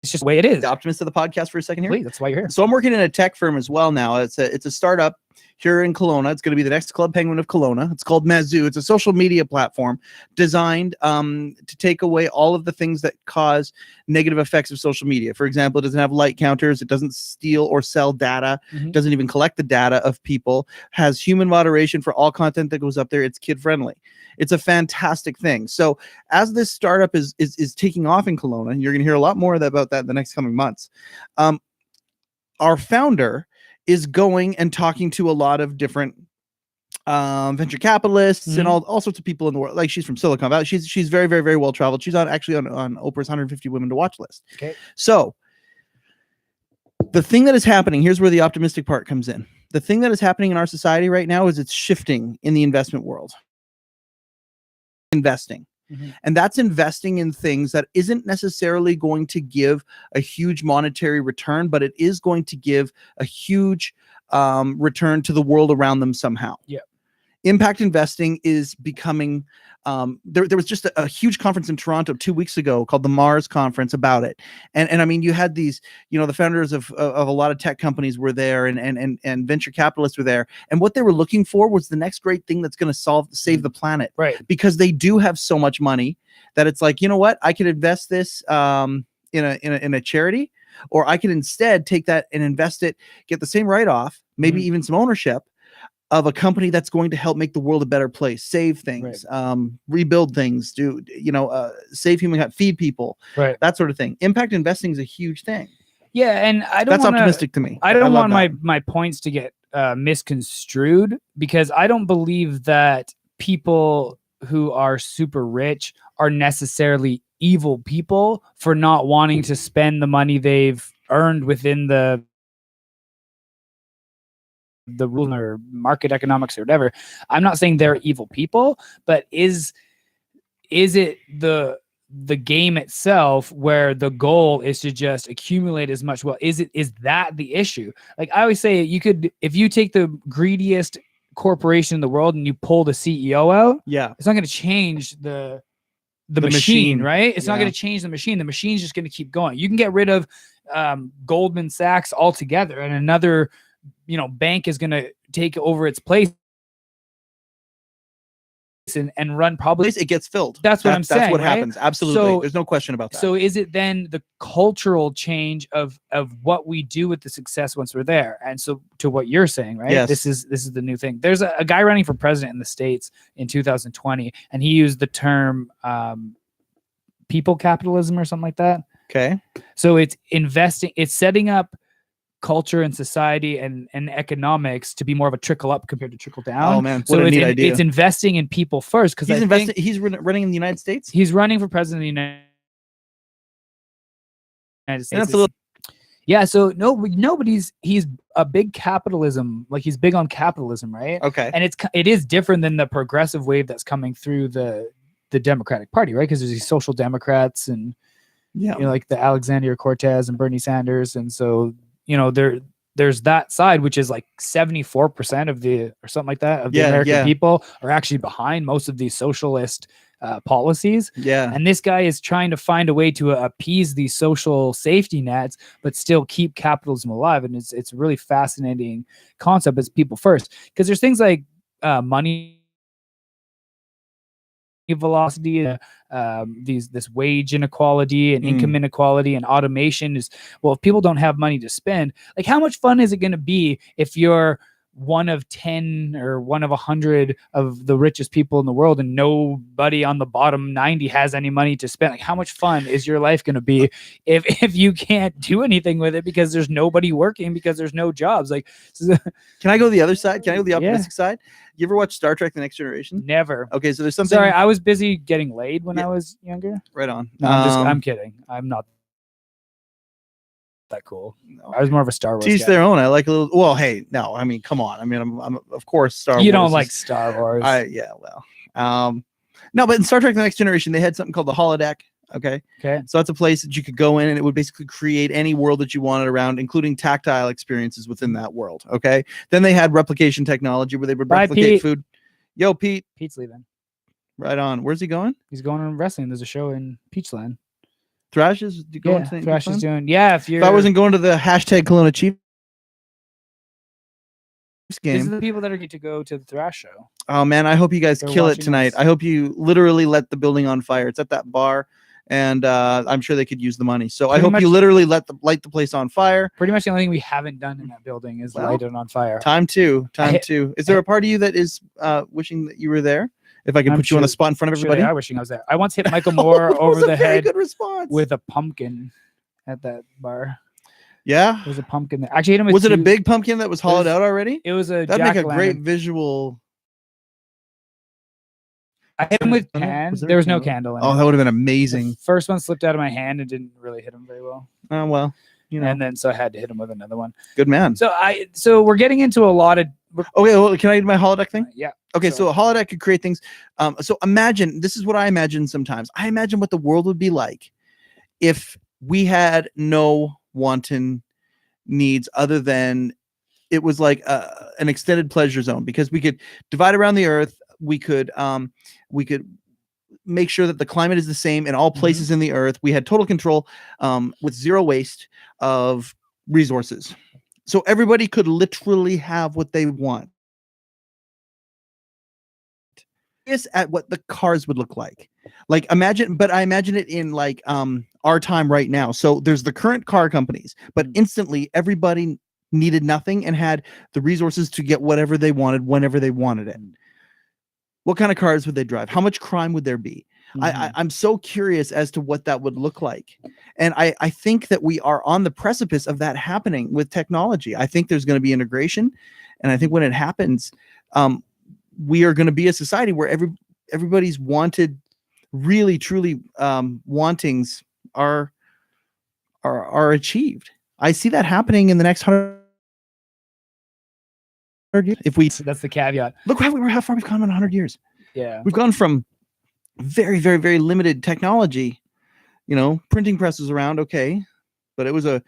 just the way it is. The optimist of the podcast for a second here. Please, that's why you're here. So I'm working in a tech firm as well now. It's a startup here in Kelowna. It's going to be the next Club Penguin of Kelowna. It's called Mazoo. It's a social media platform designed to take away all of the things that cause negative effects of social media. For example, it doesn't have like counters. It doesn't steal or sell data. It doesn't even collect the data of people. Has human moderation for all content that goes up there. It's kid friendly. It's a fantastic thing. So as this startup is taking off in Kelowna, and you're going to hear a lot more about that in the next coming months, our founder is going and talking to a lot of different venture capitalists and all sorts of people in the world. Like, she's from Silicon Valley. She's very, very, very well traveled. She's on Oprah's 150 Women to Watch list. Okay. So the thing that is happening, here's where the optimistic part comes in. The thing that is happening in our society right now is it's shifting in the investment world. Investing. And that's investing in things that isn't necessarily going to give a huge monetary return, but it is going to give a huge return to the world around them somehow. Impact investing is becoming there was just a huge conference in Toronto 2 weeks ago called the Mars Conference about it. And I mean, you had these, the founders of a lot of tech companies were there, and venture capitalists were there. And what they were looking for was the next great thing that's going to save the planet. Right. Because they do have so much money that it's like, you know what, I could invest this in a charity, or I could instead take that and invest it, get the same write-off, maybe even some ownership of a company that's going to help make the world a better place, save things, rebuild things, save human, feed people, that sort of thing. Impact investing is a huge thing. Yeah, and that's optimistic to me. I don't want my points to get misconstrued, because I don't believe that people who are super rich are necessarily evil people for not wanting to spend the money they've earned within the rule or market economics or whatever. I'm not saying they're evil people, but is it the game itself where the goal is to just accumulate as much wealth? Is that the issue? Like I always say, if you take the greediest corporation in the world and you pull the CEO out, it's not going to change the machine, right? It's not going to change the machine. The machine's just going to keep going. You can get rid of Goldman Sachs altogether, and another bank is going to take over its place and run, probably it gets filled. That's what I'm saying. That's what happens. Absolutely. There's no question about that. So is it then the cultural change of what we do with the success once we're there? And so to what you're saying, right? Yes. This is the new thing. There's a guy running for president in the States in 2020, and he used the term people capitalism or something like that. Okay. So it's investing, it's setting up culture and society and economics to be more of a trickle up compared to trickle down. Oh man, what a neat idea. It's investing in people first, because he's running in the United States. He's running for president of the United States. Yeah, so he's a big capitalism, like he's big on capitalism, right? Okay. And it is different than the progressive wave that's coming through the Democratic Party, right? Because there's these social democrats and like the Alexandria Cortez and Bernie Sanders, and so there's that side, which is like 74% of the American people are actually behind most of these socialist policies. Yeah. And this guy is trying to find a way to appease these social safety nets, but still keep capitalism alive. And it's a really fascinating concept as people first, because there's things like money velocity, this wage inequality and income inequality and automation is, well, if people don't have money to spend, like how much fun is it going to be if you're one of 10 or one of 100 of the richest people in the world and nobody on the bottom 90 has any money to spend? Like how much fun is your life going to be if you can't do anything with it because there's nobody working, because there's no jobs? Like, can I go the other side? Can I go the optimistic side? You ever watch Star Trek: The Next Generation? Never. Okay, so there's something. Sorry, I was busy getting laid when I was younger. Right on. No, I'm kidding. I'm not that cool. No. I was more of a Star Wars. Teach guy. Their own. I like a little. Well, hey, no, I mean, come on. I mean, I'm of course Star Wars. You don't like Star Wars. No, but in Star Trek: The Next Generation, they had something called the holodeck. Okay. So that's a place that you could go in and it would basically create any world that you wanted around, including tactile experiences within that world. Okay. Then they had replication technology where they would replicate food. Yo, Pete. Pete's leaving. Right on. Where's he going? He's going on wrestling. There's a show in Peachland. Thrash is going to Thrash is doing. Yeah. If I wasn't going to the hashtag Kelowna Chiefs game. These are the people that are going to go to the Thrash show. Oh man, I hope you guys kill it tonight. I hope you literally let the building on fire. It's at that bar. And I'm sure they could use the money. So I hope you literally light the place on fire. Pretty much the only thing we haven't done in that building is light it on fire. Time two. Is there a part of you that is wishing that you were there? If I could put you on the spot in front of everybody. I wishing I was there. I once hit Michael Moore over the head response. with a pumpkin at that bar. Yeah, there was a pumpkin there. Actually, hit him with was it a big pumpkin that was hollowed out already? It was a. That'd make a great visual. I hit him with candle. There was no candle in it. Oh, that would have been amazing. The first one slipped out of my hand and didn't really hit him very well. Oh well, and then so I had to hit him with another one. Good man. So we're getting into a lot of. Okay, well, can I do my holodeck thing? Yeah. Okay, so a holodeck could create things. So imagine, this is what I imagine sometimes. I imagine what the world would be like if we had no wanton needs other than it was like an extended pleasure zone, because we could divide around the earth. We could make sure that the climate is the same in all places in the earth. We had total control with zero waste of resources. So everybody could literally have what they want. at what the cars would look like. Like imagine, but I imagine it in like our time right now. So there's the current car companies, but instantly everybody needed nothing and had the resources to get whatever they wanted whenever they wanted it. What kind of cars would they drive? How much crime would there be? I'm so curious as to what that would look like. And I think that we are on the precipice of that happening with technology. I think there's going to be integration. And I think when it happens, we are going to be a society where everybody's wanted, really, truly wantings are achieved. I see that happening in the next 100 years. If we, that's the caveat. Look how far we've come in 100 years. Yeah, we've gone from very, very, very limited technology, printing presses around, okay, but it was a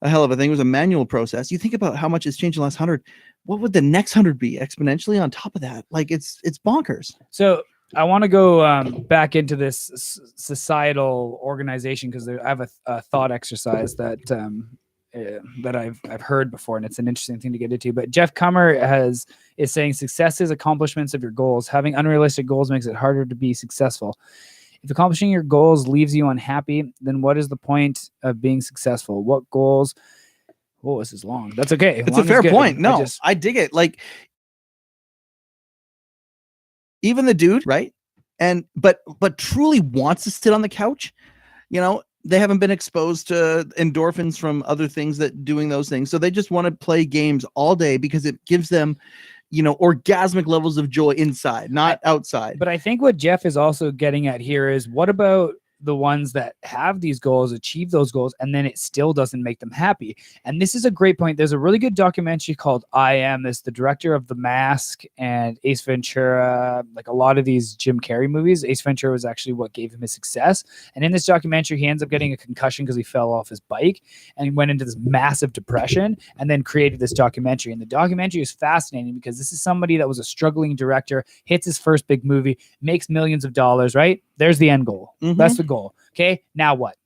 hell of a thing. It was a manual process. You think about how much has changed in the last 100. What would the next 100 be exponentially on top of that? Like it's bonkers. So I want to go back into this societal organization because I have a thought exercise that that I've heard before, and it's an interesting thing to get into. But Jeff Kummer is saying success is accomplishments of your goals. Having unrealistic goals makes it harder to be successful. If accomplishing your goals leaves you unhappy, then what is the point of being successful? What goals? Oh, this is long. That's okay. It's a fair point. No, I dig it. Like even the dude, right? And but truly wants to sit on the couch, they haven't been exposed to endorphins from other things that doing those things. So they just want to play games all day because it gives them, orgasmic levels of joy inside, not outside. But I think what Jeff is also getting at here is what about the ones that have these goals, achieve those goals, and then it still doesn't make them happy. And this is a great point. There's a really good documentary called I Am. This the director of The Mask and Ace Ventura, like a lot of these Jim Carrey movies. Ace Ventura was actually what gave him his success. And in this documentary, he ends up getting a concussion because he fell off his bike and he went into this massive depression and then created this documentary. And the documentary is fascinating because this is somebody that was a struggling director, hits his first big movie, makes millions of dollars, right? There's the end goal. That's the goal. Okay, now what?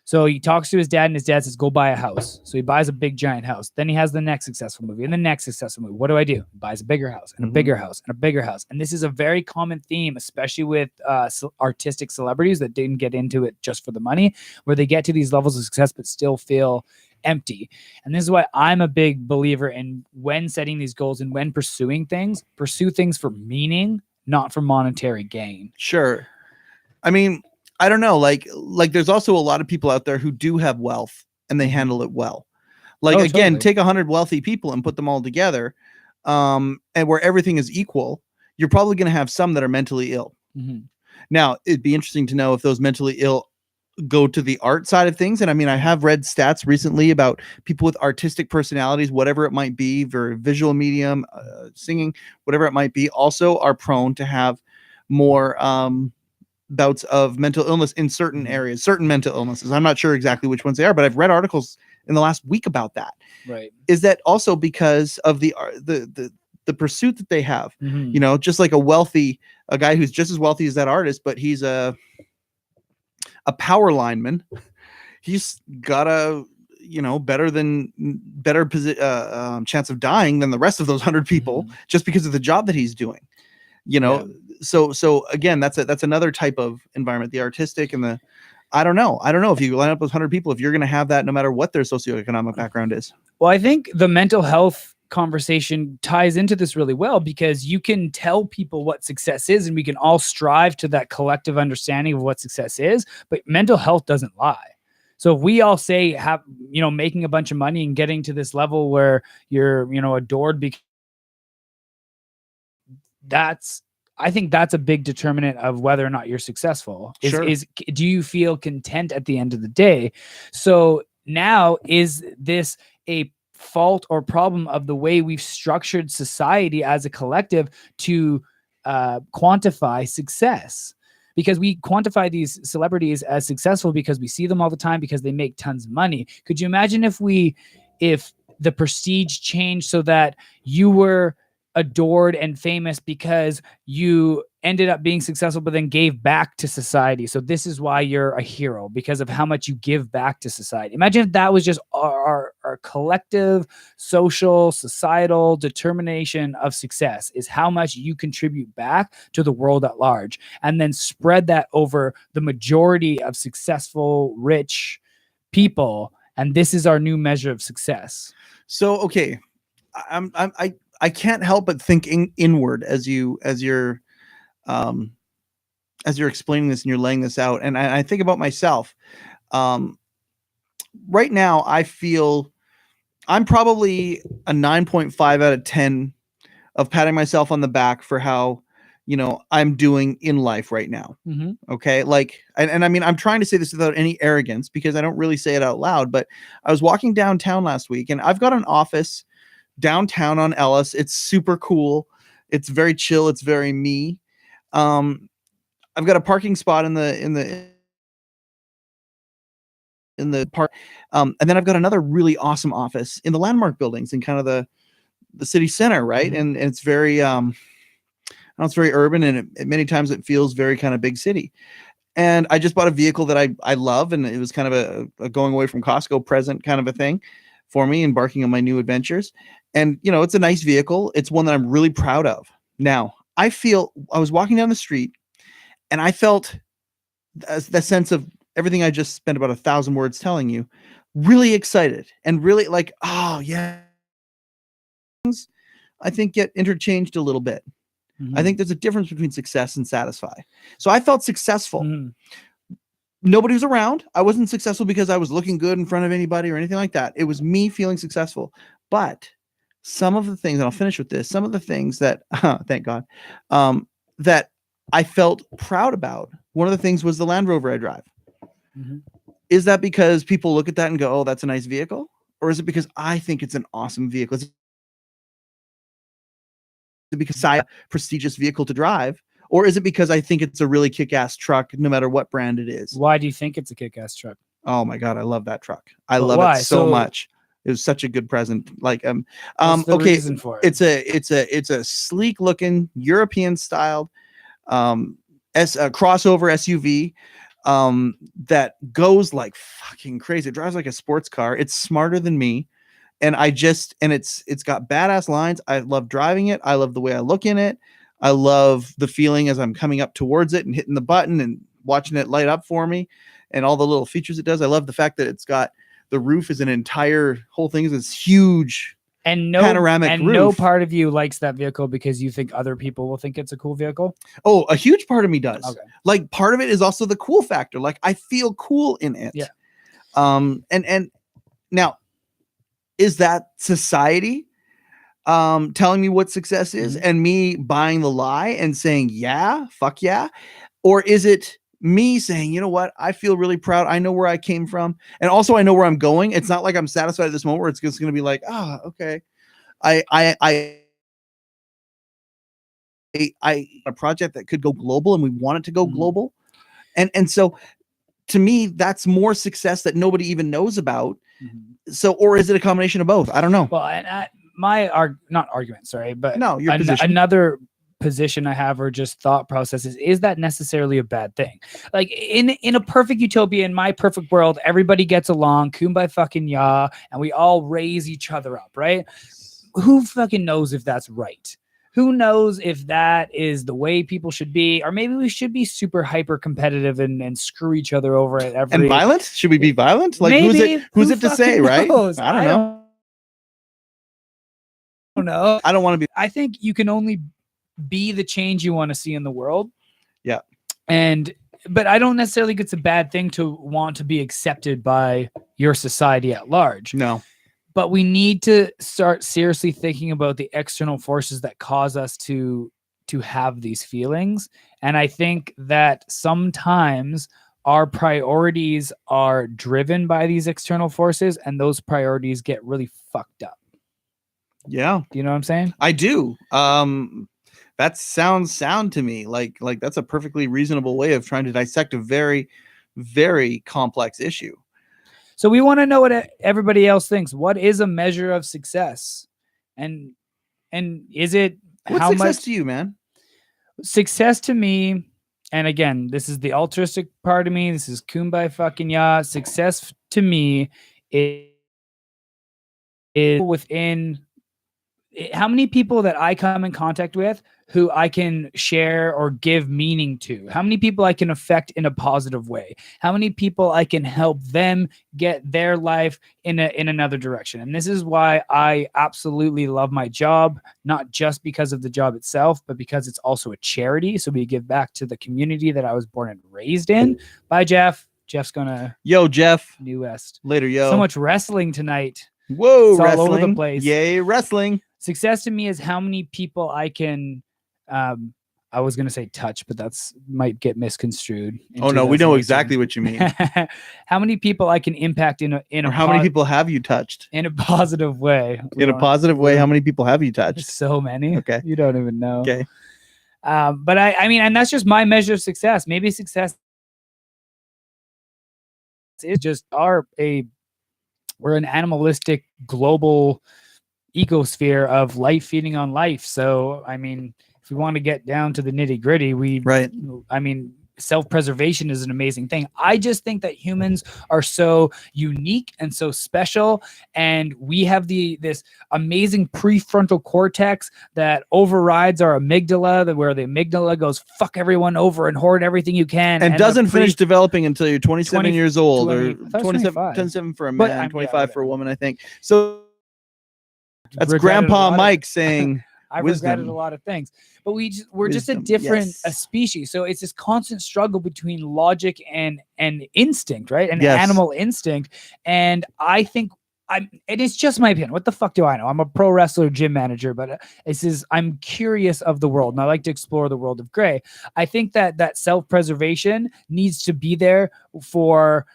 So he talks to his dad, and his dad says, go buy a house. So he buys a big giant house. Then he has the next successful movie and the next successful movie. What do? He buys a bigger house and a bigger house and a bigger house. And this is a very common theme, especially with artistic celebrities that didn't get into it just for the money, where they get to these levels of success but still feel empty. And this is why I'm a big believer in when setting these goals and when pursuing things, pursue things for meaning, not for monetary gain. Sure. I mean, I don't know. Like there's also a lot of people out there who do have wealth and they handle it well. Like, again, take 100 wealthy people and put them all together, and where everything is equal, you're probably going to have some that are mentally ill. Now, it'd be interesting to know if those mentally ill go to the art side of things. And I mean, I have read stats recently about people with artistic personalities, whatever it might be, very visual medium, singing, whatever it might be, also are prone to have more bouts of mental illness in certain areas, certain mental illnesses. I'm not sure exactly which ones they are, but I've read articles in the last week about that. Right. Is that also because of the pursuit that they have? Just like a guy who's just as wealthy as that artist, but he's a power lineman. He's got a better chance of dying than the rest of those 100 people just because of the job that he's doing. So again, that's another type of environment, the artistic and I don't know if you line up those 100 people, if you're going to have that no matter what their socioeconomic background is. Well, I think the mental health conversation ties into this really well because you can tell people what success is and we can all strive to that collective understanding of what success is, but mental health doesn't lie. So if we all say making a bunch of money and getting to this level where you're, adored because I think that's a big determinant of whether or not you're successful. Do you feel content at the end of the day? So now, is this a fault or problem of the way we've structured society as a collective to quantify success? Because we quantify these celebrities as successful because we see them all the time because they make tons of money. Could you imagine if the prestige changed so that you were adored and famous because you ended up being successful, but then gave back to society. So this is why you're a hero, because of how much you give back to society. Imagine if that was just our collective social, societal determination of success, is how much you contribute back to the world at large, and then spread that over the majority of successful, rich people. And this is our new measure of success. So, okay. I can't help but think inward as you're explaining this and you're laying this out. And I think about myself. Right now, I feel I'm probably a 9.5 out of 10 of patting myself on the back for how, I'm doing in life right now. Okay. Like, and I mean, I'm trying to say this without any arrogance because I don't really say it out loud, but I was walking downtown last week and I've got an office downtown on Ellis. It's super cool. It's very chill. It's very me. I've got a parking spot in the park. And then I've got another really awesome office in the Landmark buildings in kind of the city center. Right. And it's very, it's very urban, and many times it feels very kind of big city. And I just bought a vehicle that I love. And it was kind of a going away from Costco present kind of a thing for me, embarking on my new adventures. And, it's a nice vehicle. It's one that I'm really proud of. Now, I was walking down the street and I felt the sense of everything I just spent about 1,000 words telling you, really excited and really like, oh yeah, I think get interchanged a little bit. I think there's a difference between success and satisfy. So I felt successful. Nobody was around. I wasn't successful because I was looking good in front of anybody or anything like that. It was me feeling successful. But some of the things, and I'll finish with this, some of the things that, thank God, that I felt proud about. One of the things was the Land Rover I drive. Is that because people look at that and go, oh, that's a nice vehicle? Or is it because I think it's an awesome vehicle? Is it because I have a prestigious vehicle to drive? Or is it because I think it's a really kick-ass truck, no matter what brand it is? Why do you think it's a kick-ass truck? Oh my God, I love that truck. I love it so much. It was such a good present. Like, what's the reason for it? It's a sleek looking European styled crossover SUV that goes like fucking crazy. It drives like a sports car. It's smarter than me. And it's got badass lines. I love driving it. I love the way I look in it. I love the feeling as I'm coming up towards it and hitting the button and watching it light up for me and all the little features it does. I love the fact that it's got the roof is whole thing is this huge panoramic roof. No part of you likes that vehicle because you think other people will think it's a cool vehicle? Oh, a huge part of me does. Okay. Like part of it is also the cool factor. Like I feel cool in it. Yeah. And now, is that society telling me what success is and me buying the lie and saying, yeah, fuck yeah? Or is it me saying, you know what? I feel really proud. I know where I came from. And also I know where I'm going. It's not like I'm satisfied at this moment where it's just going to be like, okay. A project that could go global and we want it to go global. And so to me, that's more success that nobody even knows about. So, or is it a combination of both? I don't know. Well, and not argument, sorry, but no, your position. Another position I have, or just thought processes, is that necessarily a bad thing? Like in a perfect utopia, in my perfect world, everybody gets along, kumbaya fucking ya, and we all raise each other up, right? Who fucking knows if that's right? Who knows if that is the way people should be? Or maybe we should be super hyper competitive and screw each other over at every... And violent? Should we be violent? Like, maybe, who's it to say, right? I don't know. I don't want to be... I think you can only be the change you want to see in the world. Yeah. But I don't necessarily think it's a bad thing to want to be accepted by your society at large. No. But we need to start seriously thinking about the external forces that cause us to have these feelings. And I think that sometimes our priorities are driven by these external forces, and those priorities get really fucked up. Yeah. Do you know what I'm saying? I do. That sounds sound to me. Like that's a perfectly reasonable way of trying to dissect a very, very complex issue. So we want to know what everybody else thinks. What is a measure of success? And is it what's how success much to you, man? Success to me, and again, this is the altruistic part of me. This is kumbaya fucking ya. Success to me is within how many people that I come in contact with who I can share or give meaning to, how many people I can affect in a positive way, how many people I can help them get their life in another direction. And this is why I absolutely love my job, not just because of the job itself, but because it's also a charity. So we give back to the community that I was born and raised in. Bye, Jeff. Jeff's gonna Jeff. New West. Later, yo. So much wrestling tonight. Whoa, it's wrestling. all over the place. Yay, wrestling. Success to me is how many people I can, I was going to say touch, but that's might get misconstrued. Oh no, we know exactly what you mean. How many people I can impact in a how many people have you touched in a positive way? In a positive way, how many people have you touched? So many. Okay. You don't even know. Okay. But I mean, and that's just my measure of success. Maybe success is just we're an animalistic global ecosphere of life feeding on life. So, I mean, if we want to get down to the nitty gritty, I mean, self-preservation is an amazing thing. I just think that humans are so unique and so special. And we have this amazing prefrontal cortex that overrides our amygdala, where the amygdala goes, fuck everyone over and hoard everything you can. And doesn't finish developing until you're 27 years old, 20, or 27 for a man, 25 for a woman, I think. So that's Grandpa Mike saying, I've regretted a lot of things, but we're just a different species. So it's this constant struggle between logic and instinct, right? And animal instinct. And I think and it's just my opinion. What the fuck do I know? I'm a pro wrestler, gym manager, but I'm curious of the world, and I like to explore the world of gray. I think that self-preservation needs to be there for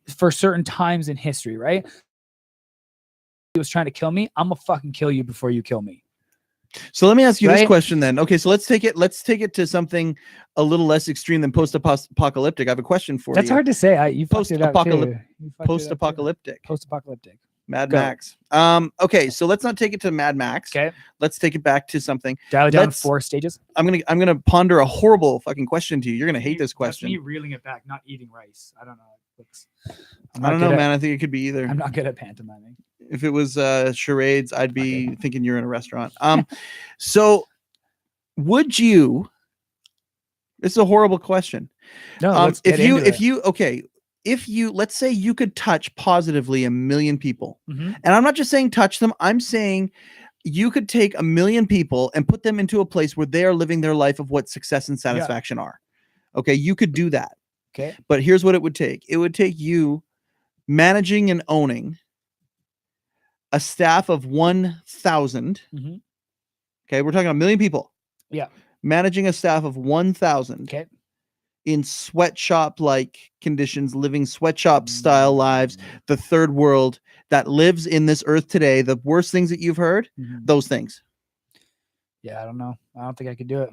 certain times in history, right? He was trying to kill me. I'm gonna fucking kill you before you kill me. So let me ask you this question then. Okay, so let's take it to something a little less extreme than post-apocalyptic. I have a question for you. That's hard to say. You post-apocalyptic. Post-apocalyptic. Mad Max. Okay, so let's not take it to Mad Max. Okay. Let's take it back to something. Dial it down to 4 stages. I'm gonna ponder a horrible fucking question to you. You're gonna hate this question. That's me reeling it back, not eating rice. I don't know. I don't know, man. I think it could be either. I'm not good at pantomiming. If it was charades, I'd be thinking you're in a restaurant. So would you? This is a horrible question. No, if you let's say you could touch positively 1 million people, and I'm not just saying touch them, I'm saying you could take 1 million people and put them into a place where they are living their life of what success and satisfaction are. Okay, you could do that. Okay. But here's what it would take. It would take you managing and owning a staff of 1,000. Okay, we're talking 1 million people. Yeah. Managing a staff of 1,000. Okay. In sweatshop-like conditions, living sweatshop-style lives, the third world that lives in this earth today. The worst things that you've heard, those things. Yeah, I don't know. I don't think I could do it.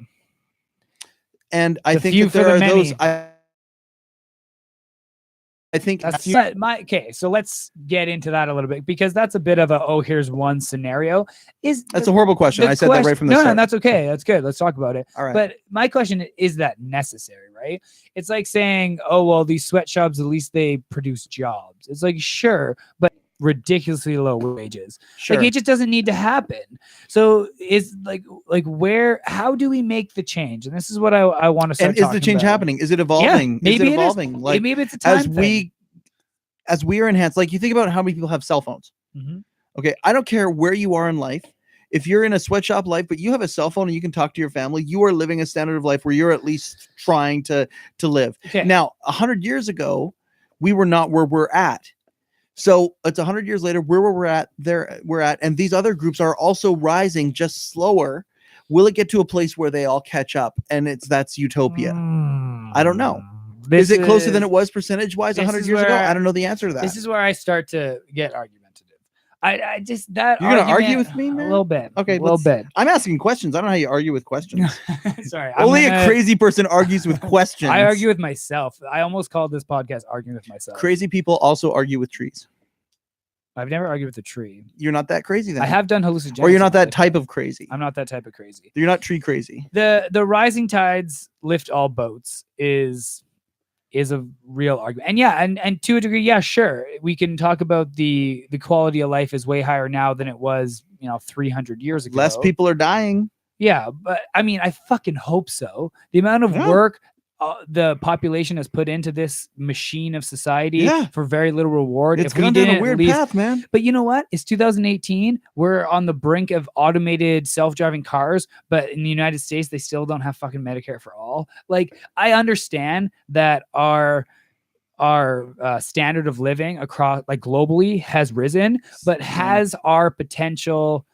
And I think that there are those. I think that's okay. So let's get into that a little bit, because that's a bit of here's one scenario. That's a horrible question. I said that right from the start. No, that's okay. That's good. Let's talk about it. All right. But my question is that necessary, right? It's like saying, oh, well, these sweatshops, at least they produce jobs. It's like, sure, but ridiculously low wages. Sure. Like, it just doesn't need to happen. So it's like how do we make the change? And this is what I want to start. And is the change happening? Is it evolving? Yeah, maybe is it evolving? Like, maybe it's a time as we are enhanced. Like, you think about how many people have cell phones. Okay, I don't care where you are in life. If you're in a sweatshop life, but you have a cell phone and you can talk to your family, you are living a standard of life where you're at least trying to live. Okay. Now, 100 years ago, we were not where we're at. So it's 100 years later, where we're at, and these other groups are also rising, just slower. Will it get to a place where they all catch up, and that's utopia? I don't know. Is it closer than it was percentage-wise 100 years ago? I don't know the answer to that. This is where I start to get argumentative. I just that you're gonna argue with me, man? A little bit. Okay, a little bit. I'm asking questions. I don't know how you argue with questions. Sorry, only a crazy person argues with questions. I argue with myself. I almost called this podcast "Arguing with Myself." Crazy people also argue with trees. I've never argued with a tree. You're not that crazy then. I have done hallucinogens. Or you're not that type of crazy. I'm not that type of crazy. You're not tree crazy. The rising tides lift all boats is a real argument. And yeah, and to a degree, yeah, sure. We can talk about the quality of life is way higher now than it was, 300 years ago. Less people are dying. Yeah, but I mean, I fucking hope so. The amount of work the population has put into this machine of society for very little reward. It's gone down a weird path, man. But you know what? It's 2018. We're on the brink of automated self-driving cars, but in the United States, they still don't have fucking Medicare for all. Like, I understand that our standard of living across, like, globally has risen, but has our potential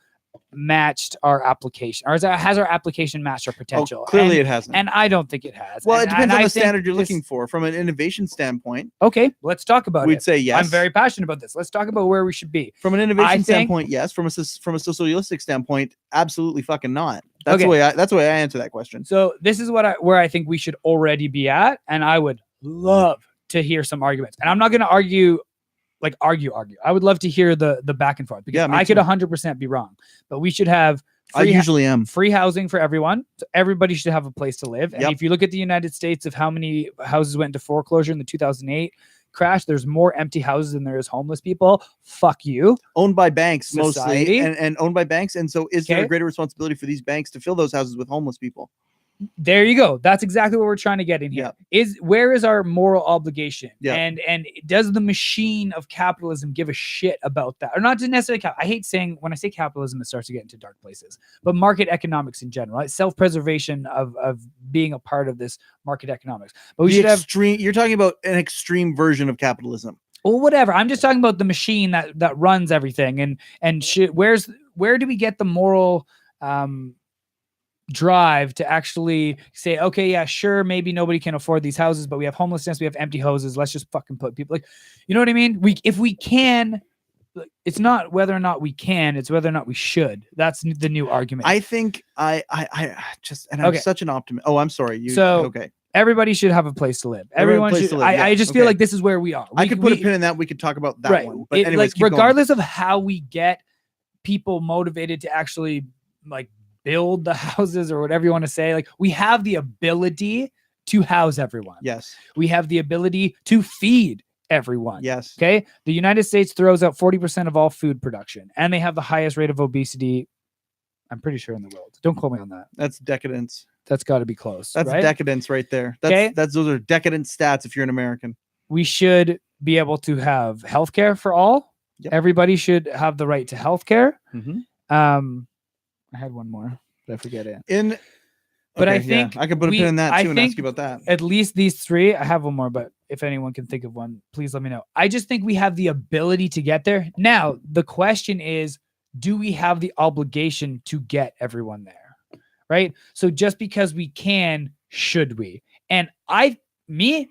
matched our application, or has our application matched our potential? Clearly it hasn't, and I don't think it has. Well, it depends on the standard you're looking for. From an innovation standpoint, okay, let's talk about it. We'd say yes. I'm very passionate about this. Let's talk about where we should be. From an innovation standpoint, yes. From a socialistic standpoint, absolutely fucking not. That's the way I answer that question. So this is where I think we should already be at, and I would love to hear some arguments. And I'm not going to argue. I would love to hear the back and forth, because I could 100% be wrong, but we should have free housing for everyone. So everybody should have a place to live. And if you look at the United States of how many houses went into foreclosure in the 2008 crash, there's more empty houses than there is homeless people. Fuck you. Owned by banks mostly, and owned by banks. And so is there a greater responsibility for these banks to fill those houses with homeless people? There you go. That's exactly what we're trying to get in here. Where is our moral obligation? And does the machine of capitalism give a shit about that? Or not necessarily I hate saying, when I say capitalism, it starts to get into dark places, but market economics in general, right? Self-preservation of being a part of this market economics. But we should have you're talking about an extreme version of capitalism. Well, whatever. I'm just talking about the machine that runs everything, and where do we get the moral drive to actually say, okay, yeah, sure, maybe nobody can afford these houses, but we have homelessness, we have empty houses, let's just fucking put people, like, you know what I mean? If we can, it's not whether or not we can, it's whether or not we should. That's the new argument. I think I'm such an optimist. Oh, I'm sorry. Okay. Everybody should have a place to live. Everyone should. I just feel like this is where we are. I could put a pin in that. We could talk about that one. But anyways, regardless of how we get people motivated to actually build the houses or whatever you want to say, like, we have the ability to house everyone. Yes. We have the ability to feed everyone. Yes. Okay. The United States throws out 40% of all food production, and they have the highest rate of obesity, I'm pretty sure, in the world. Don't quote me on that. That's decadence. That's got to be close. That's decadence right there. Those are decadent stats if you're an American. We should be able to have healthcare for all. Yep. Everybody should have the right to healthcare. Mm-hmm. I had one more, but I forget it. I think I could put a pin in that too and ask you about that. At least these three. I have one more, but if anyone can think of one, please let me know. I just think we have the ability to get there. Now, the question is, do we have the obligation to get everyone there? Right? So just because we can, should we? And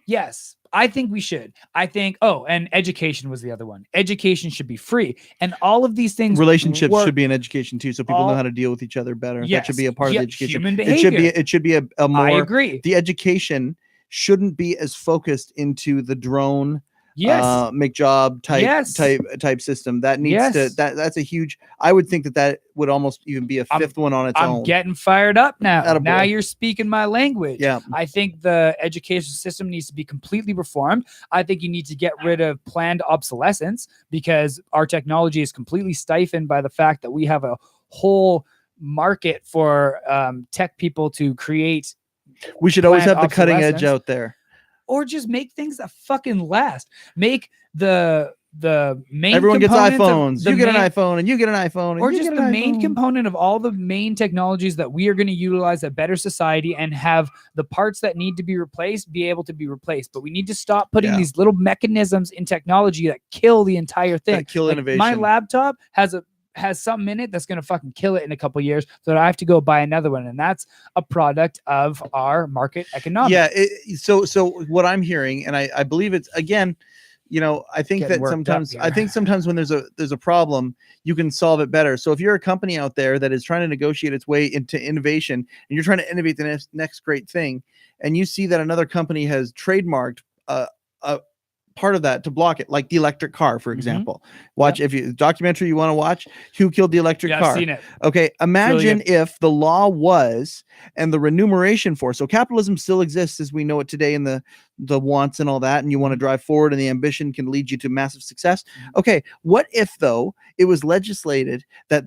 yes. I think we should. I think, and education was the other one. Education should be free. And all of these things. Relationships should be an education too, so people know how to deal with each other better. Yes. That should be a part of the education. Human behavior. It should be a more. I agree. The education shouldn't be as focused into the drone. Yes. Make job type system that needs to that's a huge. I would think that would almost even be a fifth one on its own. I'm getting fired up now. Attaboy. Now you're speaking my language. Yeah. I think the education system needs to be completely reformed. I think you need to get rid of planned obsolescence, because our technology is completely stifled by the fact that we have a whole market for tech people to create. We should always have the cutting edge out there. Or just make things that fucking last. Make the main. Everyone gets iPhones. You get an iPhone, and you get an iPhone, or just the main component of all the main technologies that we are going to utilize a better society, and have the parts that need to be replaced be able to be replaced. But we need to stop putting these little mechanisms in technology that kill the entire thing. That kill innovation. My laptop has something in it that's going to fucking kill it in a couple of years, so that I have to go buy another one. And that's a product of our market economics. Yeah. So what I'm hearing, and I believe it's, again, I think that sometimes when there's a problem, you can solve it better. So if you're a company out there that is trying to negotiate its way into innovation, and you're trying to innovate the next great thing, and you see that another company has trademarked part of that to block it, like the electric car, for Mhm. example. Watch if you documentary you want to watch, who killed the electric Yeah, car. I've seen it. Okay, imagine if the law was and the remuneration for, so capitalism still exists as we know it today, and the wants and all that, and you want to drive forward and the ambition can lead you to massive success. Okay, what if though it was legislated that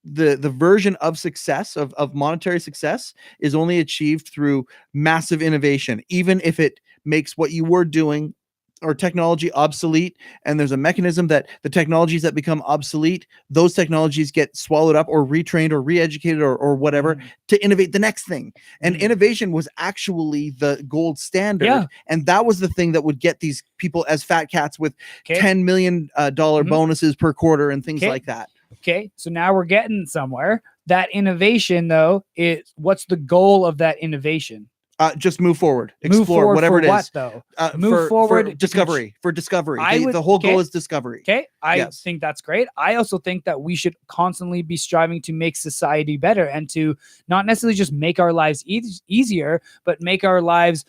the version of success, of monetary success, is only achieved through massive innovation, even if it makes what you were doing or technology obsolete, and there's a mechanism that the technologies that become obsolete, those technologies get swallowed up or retrained or re-educated or whatever to innovate the next thing. And innovation was actually the gold standard, and that was the thing that would get these people as fat cats with $10 million bonuses per quarter and things like that. Okay, so now we're getting somewhere. That innovation, though, is what's the goal of that innovation? Just move forward, explore whatever it is. What, though? Move forward, discovery. For discovery, the whole goal is discovery. Okay, I think that's great. I also think that we should constantly be striving to make society better and to not necessarily just make our lives easier, but make our lives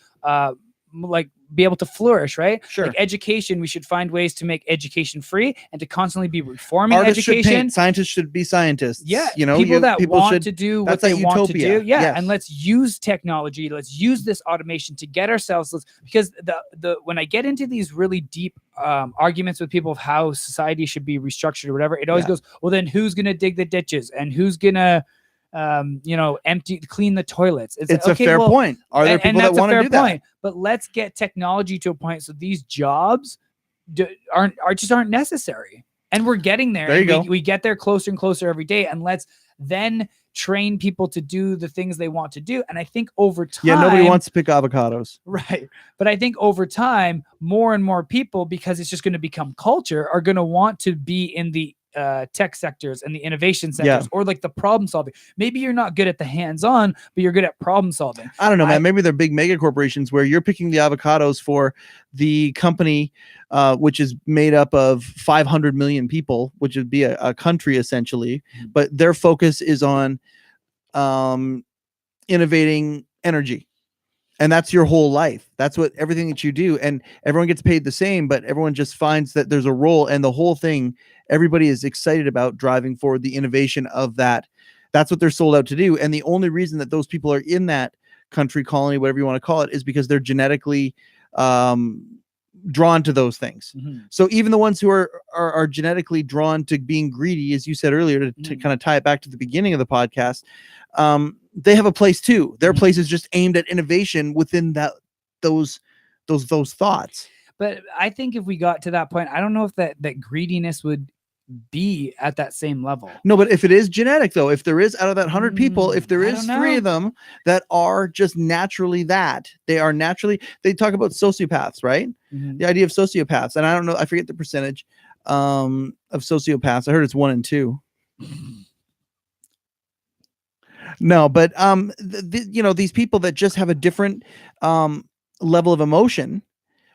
like be able to flourish, right? Sure. Like education, we should find ways to make education free and to constantly be reforming Artists education. Should paint. Scientists should be scientists. Yeah, you know, people want to do what they want to do. Yeah, yes. And let's use technology. Let's use this automation to get ourselves. Because the when I get into these really deep arguments with people of how society should be restructured or whatever, it always goes, well, then who's gonna dig the ditches and who's gonna clean the toilets? It's a fair point. Are there people that want to do that? But let's get technology to a point so these jobs aren't necessary, and we're getting there. There you go. We get there closer and closer every day, and let's then train people to do the things they want to do. And I think over time, nobody wants to pick avocados, right? But I think over time, more and more people, because it's just going to become culture, are going to want to be in the tech sectors and the innovation sectors, or like the problem solving. Maybe you're not good at the hands-on, but you're good at problem solving. I don't know, man. Maybe they're big mega corporations where you're picking the avocados for the company, which is made up of 500 million people, which would be a country essentially, but their focus is on innovating energy. And that's your whole life. That's what everything that you do. And everyone gets paid the same, but everyone just finds that there's a role, and the whole thing, everybody is excited about driving forward the innovation of that. That's what they're sold out to do. And the only reason that those people are in that country, colony, whatever you want to call it, is because they're genetically drawn to those things. So even the ones who are genetically drawn to being greedy, as you said earlier, to kind of tie it back to the beginning of the podcast, they have a place too. Their place is just aimed at innovation within those thoughts. But I think if we got to that point, I don't know if that greediness would be at that same level. No, but if it is genetic, though, if there is out of that 100 people, if there is 3 of them that are just naturally they talk about sociopaths, right? The idea of sociopaths. And I don't know, I forget the percentage of sociopaths. I heard it's 1 in 2. No, but these people that just have a different level of emotion.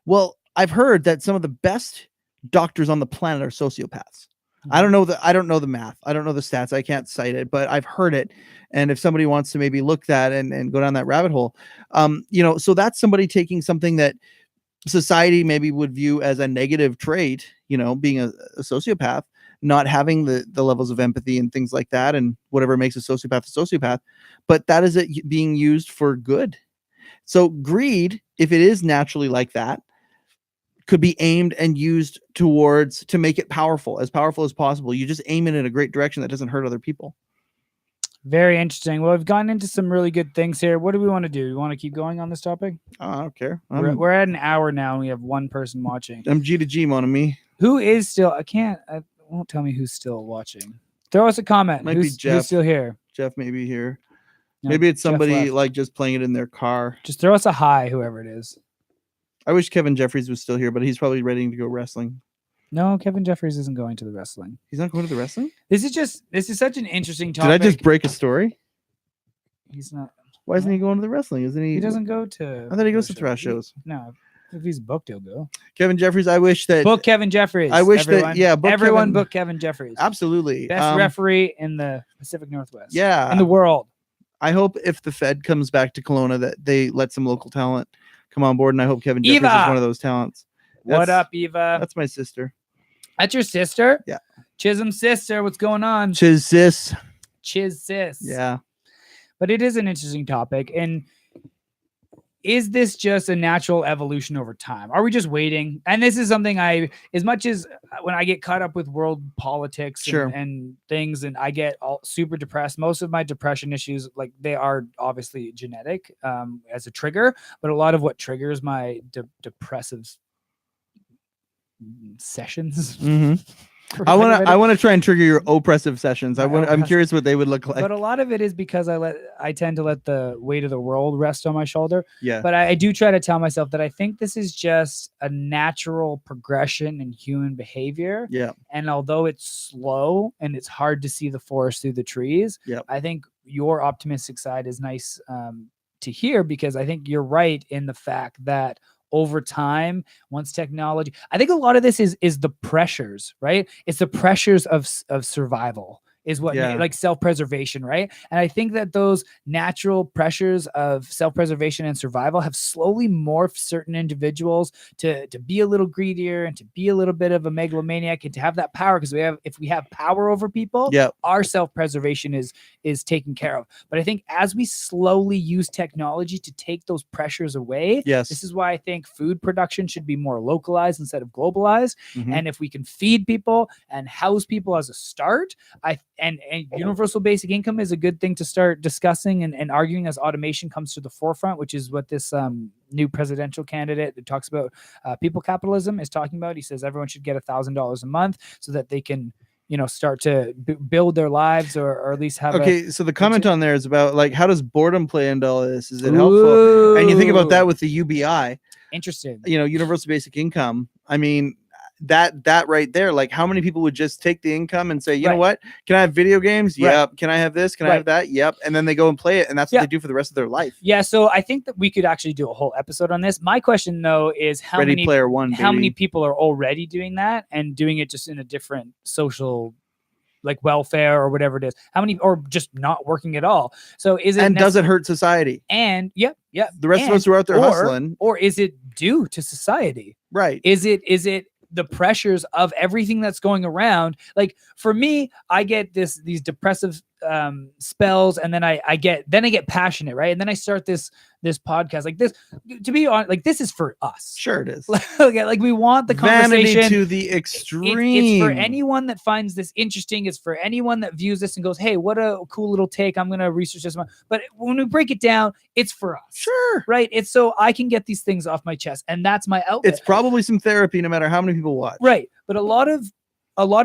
Well, I've heard that some of the best doctors on the planet are sociopaths. I don't know the math. I don't know the stats. I can't cite it, but I've heard it. And if somebody wants to maybe look that and go down that rabbit hole, so that's somebody taking something that society maybe would view as a negative trait, being a sociopath, not having the levels of empathy and things like that, and whatever makes a sociopath, but that is it being used for good. So greed, if it is naturally like that, could be aimed and used to make it as powerful as possible. You just aim it in a great direction that doesn't hurt other people. Very interesting. Well, we've gotten into some really good things here. What do we want to do? You want to keep going on this topic? I don't care. We're at an hour now, and we have one person watching. I'm G to G, mon ami. Who is still? Won't tell me who's still watching. Throw us a comment. Might be Jeff. Who's still here? Jeff may be here. No, maybe it's somebody like just playing it in their car. Just throw us a hi, whoever it is. I wish Kevin Jeffries was still here, but he's probably ready to go wrestling. No, Kevin Jeffries isn't going to the wrestling. He's not going to the wrestling? This is such an interesting topic. Did I just break a story? He's not. Why isn't he going to the wrestling? Isn't he? He doesn't go to. I thought he goes to thrash shows. No. If he's booked, he'll go. Kevin Jeffries, I wish that. Book Kevin Jeffries. I wish that, everyone book Kevin Jeffries. Absolutely. Best referee in the Pacific Northwest. Yeah. In the world. I hope if the Fed comes back to Kelowna that they let some local talent come on board, and I hope Kevin Jeffries is one of those talents. What up, Eva? That's my sister. That's your sister? Yeah. Chisholm's sister. What's going on? Chiz sis. Yeah. But it is an interesting topic. And is this just a natural evolution over time? Are we just waiting? And this is something as much as when I get caught up with world politics and things, and I get all super depressed, most of my depression issues, like they are obviously genetic as a trigger, but a lot of what triggers my depressive sessions. I want to try and trigger your oppressive sessions. I'm curious what they would look like. But a lot of it is because I tend to let the weight of the world rest on my shoulder. Yeah. But I do try to tell myself that I think this is just a natural progression in human behavior. Yeah. And although it's slow and it's hard to see the forest through the trees, I think your optimistic side is nice to hear, because I think you're right in the fact that over time, once technology, I think a lot of this is the pressures, right? It's the pressures of survival is what like self-preservation, right? And I think that those natural pressures of self-preservation and survival have slowly morphed certain individuals to be a little greedier and to be a little bit of a megalomaniac and to have that power, because if we have power over people, our self-preservation is taken care of. But I think as we slowly use technology to take those pressures away, this is why I think food production should be more localized instead of globalized. And if we can feed people and house people as a start, and universal basic income is a good thing to start discussing and arguing as automation comes to the forefront, which is what this new presidential candidate that talks about people capitalism is talking about. He says everyone should get $1,000 a month so that they can, start to build their lives or at least have so the comment on there is about, like, how does boredom play into all this? Is it helpful? And you think about that with the UBI. Interesting. Universal basic income. I mean, that right there, like, how many people would just take the income and say, you know what, can I have video games? Yep. Can I have this? Can I have that? Yep. And then they go and play it, and that's what they do for the rest of their life. So I think that we could actually do a whole episode on this. My question though is how many people are already doing that and doing it just in a different social, like, welfare or whatever it is? How many, or just not working at all? So is it, and does it hurt society? And the rest of us who are out there hustling, or is it due to society? Right. Is it the pressures of everything that's going around? Like, for me, I get these depressive spells, and then I get passionate, right? And then I start this podcast, like this, to be honest, like, this is for us. Sure it is. Like we want the conversation vanity to the extreme. It's for anyone that finds this interesting. It's for anyone that views this and goes, hey, what a cool little take, I'm gonna research this one. But when we break it down, it's for us. Sure. Right. It's so I can get these things off my chest, and that's my outlet. It's probably some therapy, no matter how many people watch. Right. But a lot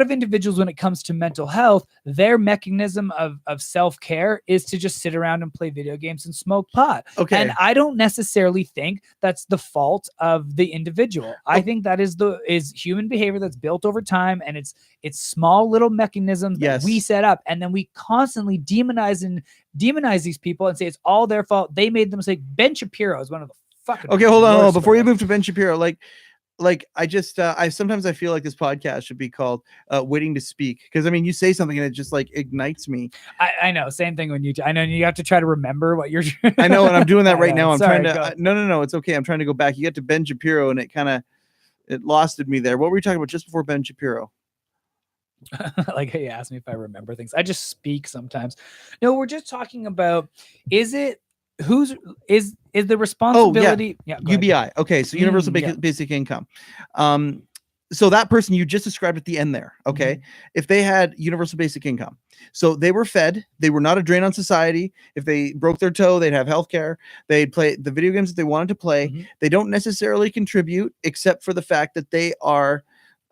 of individuals, when it comes to mental health, their mechanism of self-care is to just sit around and play video games and smoke pot. Okay. And I don't necessarily think that's the fault of the individual. I think that is human behavior that's built over time, and it's small little mechanisms that we set up, and then we constantly demonize these people and say it's all their fault. They made the mistake. Ben Shapiro is one of the fucking hold on. Before you move to Ben Shapiro, like I just I sometimes I feel like this podcast should be called waiting to speak, because I mean, you say something and it just like ignites me. I know, same thing when I know you have to try to remember what you're I know, and I'm doing that right now. I'm trying to no, it's okay. I'm trying to go back. You get to Ben Shapiro and it losted me there. What were you talking about just before Ben Shapiro? Like, he asked me if I remember things. I just speak sometimes. No, we're just talking about, is the responsibility? UBI. Okay, so universal basic income. So that person you just described at the end there, okay, if they had universal basic income, so they were fed, they were not a drain on society. If they broke their toe, they'd have healthcare. They'd play the video games that they wanted to play. They don't necessarily contribute, except for the fact that they are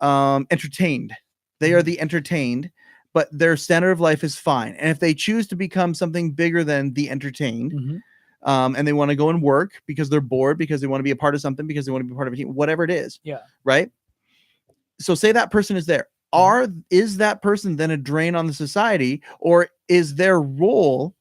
entertained. They are the entertained, but their standard of life is fine. And if they choose to become something bigger than the entertained, and they want to go and work because they're bored, because they want to be a part of something, because they want to be part of a team, whatever it is. Yeah. Right. So say that person is there. Is that person then a drain on the society, or is their role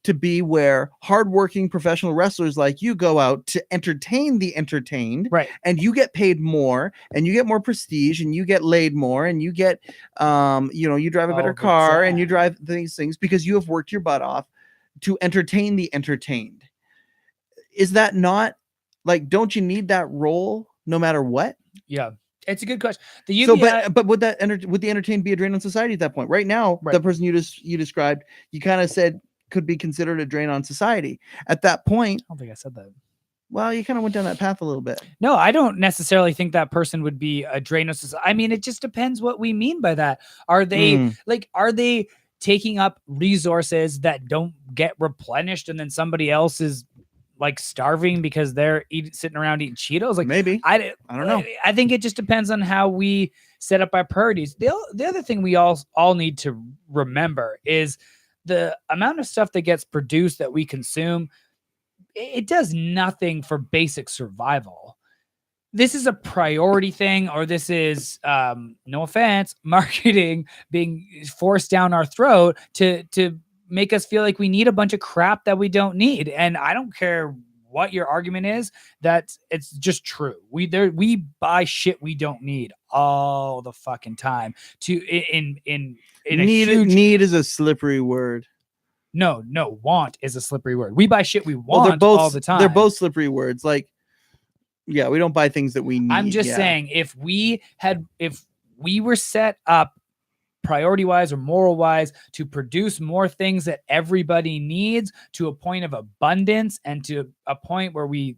to be where hardworking professional wrestlers like you go out to entertain the entertained, right? And you get paid more, and you get more prestige, and you get laid more, and you get, you drive a better car, and you drive these things because you have worked your butt off to entertain the entertained. Is that not, like, don't you need that role no matter what? Yeah, it's a good question. The UBI, So, but would would the entertained be a drain on society at that point? Right now, Right. the person you described, you kind of said could be considered a drain on society. At that point, I don't think I said that. well, you kind of went down that path a little bit. No, I don't necessarily think that person would be a drain of society. I mean, it just depends what we mean by that. Are they are they taking up resources that don't get replenished, and then somebody else is like starving because they're sitting around eating Cheetos? Like, maybe I don't know. I think it just depends on how we set up our priorities. The other thing we all need to remember is the amount of stuff that gets produced that we consume. It does nothing for basic survival. This is a priority thing, or this is, no offense, marketing being forced down our throat to make us feel like we need a bunch of crap that we don't need. And I don't care what your argument is, that it's just true. We buy shit we don't need all the fucking time. Need is a slippery word. No, want is a slippery word. We buy shit we want all the time. They're both slippery words. Like, yeah, we don't buy things that we need. I'm just saying, if we were set up priority wise or moral wise to produce more things that everybody needs to a point of abundance, and to a point where we,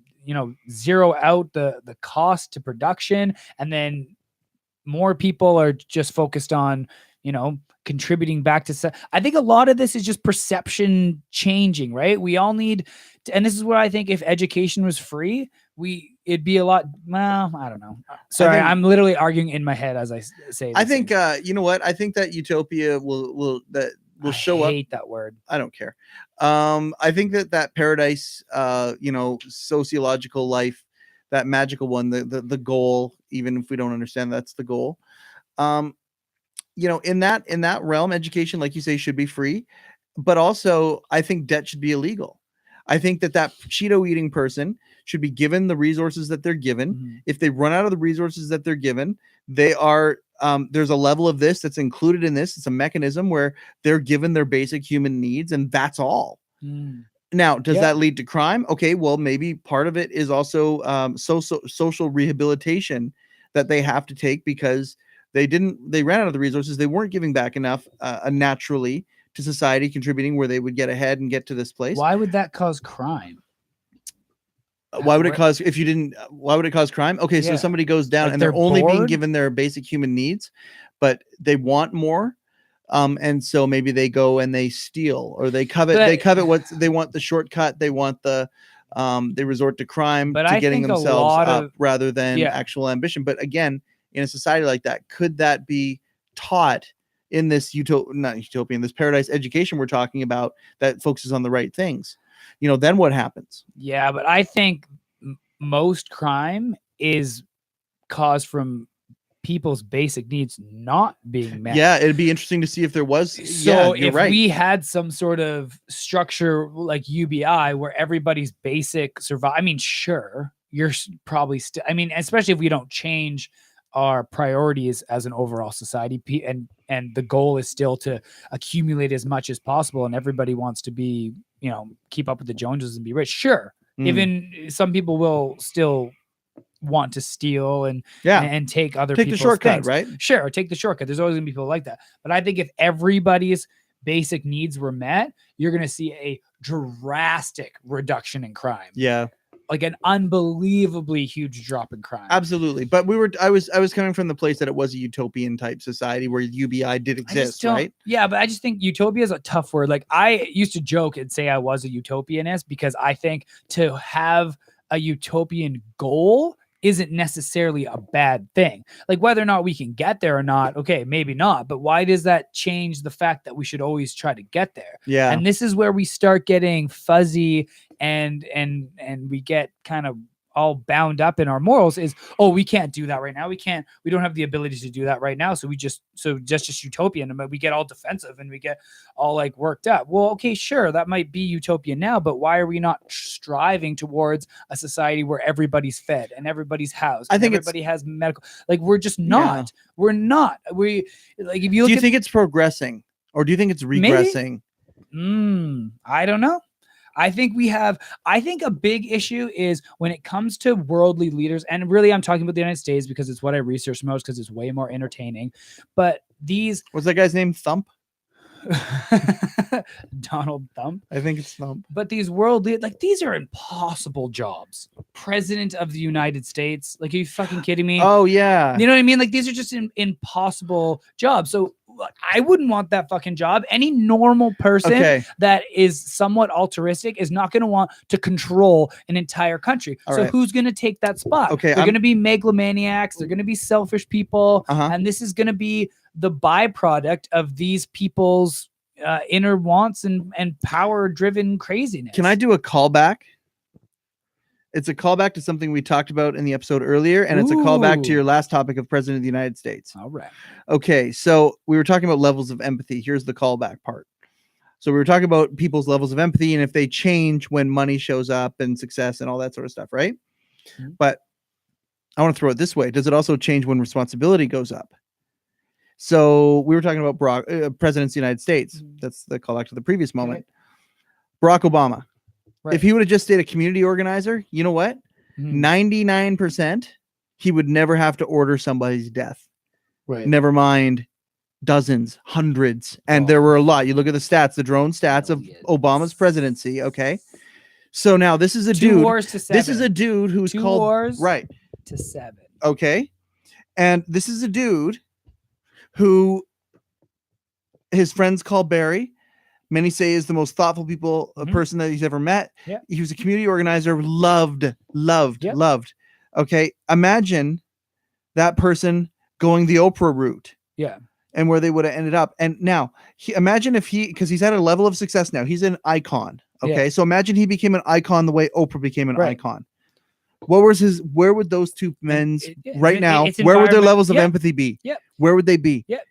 zero out the cost to production, and then more people are just focused on, contributing back to, I think a lot of this is just perception changing, right? We all need to, and this is where I think if education was free, it'd be a lot. Well, I don't know. Sorry, I'm literally arguing in my head as I say. I think you know what? I think that utopia will show up. I hate that word. I don't care. I think that paradise, sociological life, that magical one, the goal, even if we don't understand that's the goal. In that realm, education, like you say, should be free, but also I think debt should be illegal. I think that Cheeto eating person should be given the resources that they're given. Mm-hmm. If they run out of the resources that they're given, they are there's a level of this that's included in this. It's a mechanism where they're given their basic human needs, and that's all. Now, does that lead to crime? Okay, well, maybe part of it is also social rehabilitation that they have to take because they ran out of the resources. They weren't giving back enough naturally to society, contributing where they would get ahead and get to this place. Why would that cause crime? Why would it cause crime? Okay, so somebody goes down and they're only being given their basic human needs, but they want more. And so maybe they go and they steal, or they covet what they want, the shortcut. They want they resort to crime to getting themselves up rather than actual ambition. But again, in a society like that, could that be taught in this this paradise education we're talking about that focuses on the right things? Then what happens? Yeah, but I think most crime is caused from people's basic needs not being met. Yeah, it'd be interesting to see if there was. So if we had some sort of structure like UBI where everybody's basic survive, I mean, sure, you're probably still, I mean, especially if we don't change our priorities as an overall society, and the goal is still to accumulate as much as possible, and everybody wants to be, keep up with the Joneses and be rich. Sure. Even some people will still want to steal and take other people's the shortcut, things. Right? Sure, take the shortcut. There's always gonna be people like that. But I think if everybody's basic needs were met, you're gonna see a drastic reduction in crime. Yeah. Like an unbelievably huge drop in crime. Absolutely. But I was coming from the place that it was a utopian type society where UBI did exist, right? Yeah, but I just think utopia is a tough word. Like, I used to joke and say I was a utopianist because I think to have a utopian goal isn't necessarily a bad thing. Like, whether or not we can get there or not, okay, maybe not. But why does that change the fact that we should always try to get there? Yeah. And this is where we start getting fuzzy and we get kind of all bound up in our morals is, oh, we can't do that right now. We don't have the ability to do that right now. So just utopian, but we get all defensive and we get all like worked up. Well, okay, sure. That might be utopian now, but why are we not striving towards a society where everybody's fed and everybody's housed? I think everybody has medical, like, we're just not, we're not, like, if you look do you think it's progressing or do you think it's regressing? I don't know. I think a big issue is when it comes to worldly leaders, and really I'm talking about the United States because it's what I research most because it's way more entertaining. But these What's that guy's name? Thump? Donald Thump. I think it's Thump. But these world leaders, like these are impossible jobs. President of the United States. Like, are you fucking kidding me? Oh yeah. You know what I mean? Like these are just impossible jobs. So I wouldn't want that fucking job. Any normal person that is somewhat altruistic is not going to want to control an entire country. Who's going to take that spot? They're going to be megalomaniacs. They're going to be selfish people. And this is going to be the byproduct of these people's inner wants and power-driven craziness. Can I do a callback? It's a callback to something we talked about in the episode earlier, and it's a callback to your last topic of President of the United States. All right. Okay, so we were talking about levels of empathy. Here's the callback part. So we were talking about people's levels of empathy and if they change when money shows up and success and all that sort of stuff, right? Mm-hmm. But I want to throw it this way. Does it also change when responsibility goes up? So we were talking about President of the United States. That's the callback to the previous moment. Right. Barack Obama. Right. If he would have just stayed a community organizer, you know what? 99%, he would never have to order somebody's death. Right. Never mind dozens, hundreds. And there were a lot. You look at the stats, the drone stats of Obama's presidency. Okay. So now this is a dude. Wars to 7. This is a dude who's Two called wars right to 7. Okay. And this is a dude who his friends call Barry. Many say is the most thoughtful person that he's ever met. Yep. He was a community organizer, loved. Okay. Imagine that person going the Oprah route. Yeah. And where they would have ended up. And now imagine if because he's at a level of success now. He's an icon. Okay. Yeah. So imagine he became an icon the way Oprah became an icon. Where would those two men's right now, where would their levels of empathy be? Yep. Where would they be? Yep.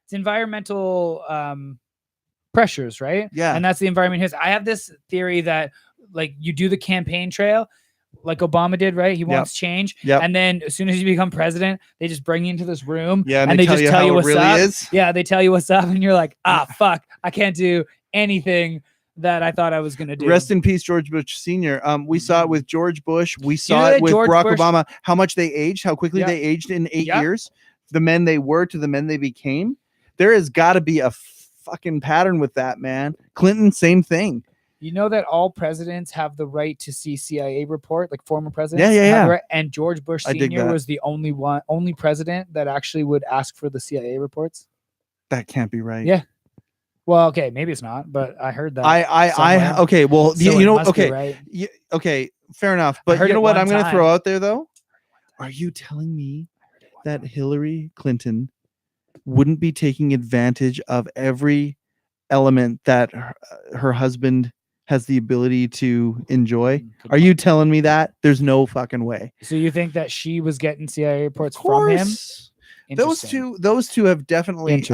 It's environmental pressures, right? Yeah. And that's the environment. I have this theory that like you do the campaign trail like Obama did, right? He wants change. Yep. And then as soon as you become president, they just bring you into this room and they just tell you what's really up. Yeah, they tell you what's up and you're like, fuck, I can't do anything that I thought I was going to do. Rest in peace, George Bush Sr. We saw it with George Bush. We saw it with Barack Obama, how much they aged, how quickly they aged in 8 years. The men they were to the men they became. There has got to be a fucking pattern with that, man. Clinton, same thing. You know that all presidents have the right to see CIA report, like former presidents. Yeah. Right? And George Bush Sr. was the only president that actually would ask for the CIA reports. That can't be right. Yeah. Well, okay, maybe it's not, but I heard that. Okay. Well, so you know, okay, right. Okay, fair enough. But you know what I'm going to throw out there though? Are you telling me that Hillary Clinton wouldn't be taking advantage of every element that her husband has the ability to enjoy? Are you telling me that? There's no fucking way. So you think that she was getting CIA reports from him? Those two have definitely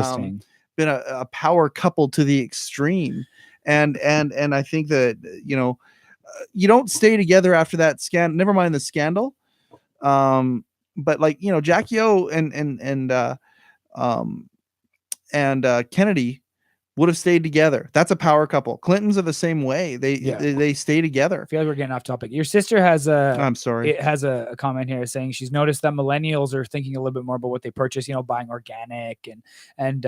been a power couple to the extreme. And I think that, you don't stay together after that scandal. Never mind the scandal. But like, Jackie O and Kennedy would have stayed together. That's a power couple. Clintons are the same way. They stay together. I feel like we're getting off topic. Your sister has I'm sorry. It has a comment here saying she's noticed that millennials are thinking a little bit more about what they purchase, buying organic and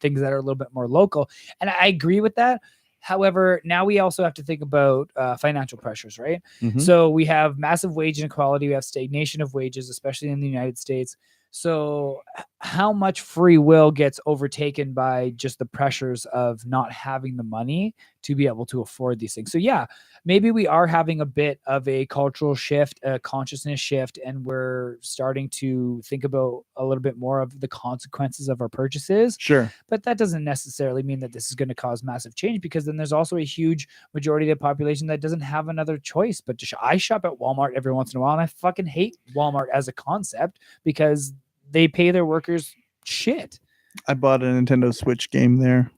things that are a little bit more local. And I agree with that. However, now we also have to think about financial pressures, right? Mm-hmm. So we have massive wage inequality. We have stagnation of wages, especially in the United States. So how much free will gets overtaken by just the pressures of not having the money to be able to afford these things? So yeah, maybe we are having a bit of a cultural shift, a consciousness shift, and we're starting to think about a little bit more of the consequences of our purchases. Sure. But that doesn't necessarily mean that this is going to cause massive change, because then there's also a huge majority of the population that doesn't have another choice but to I shop at Walmart every once in a while, and I fucking hate Walmart as a concept because they pay their workers shit. I bought a Nintendo Switch game there.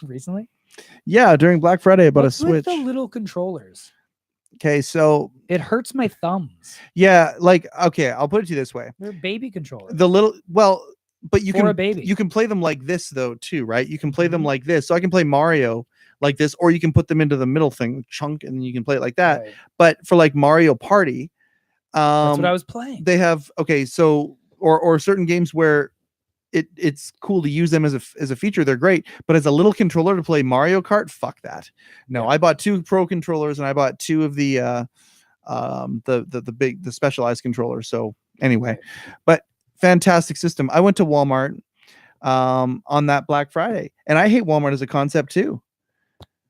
Recently? Yeah, during Black Friday I bought a Switch. With the little controllers? Okay, so it hurts my thumbs. Yeah, okay, I'll put it to you this way. They're baby controllers. But you can play them like this though too, right? You can play them like this. So I can play Mario like this, or you can put them into the middle thing chunk and you can play it like that. Right. But for like Mario Party, That's what I was playing. they have so or certain games where it's cool to use them as a feature. They're great, but as a little controller to play Mario Kart, fuck that. No, I bought 2 Pro controllers and I bought 2 of the specialized controllers. So anyway, but fantastic system. I went to Walmart on that Black Friday, and I hate Walmart as a concept too.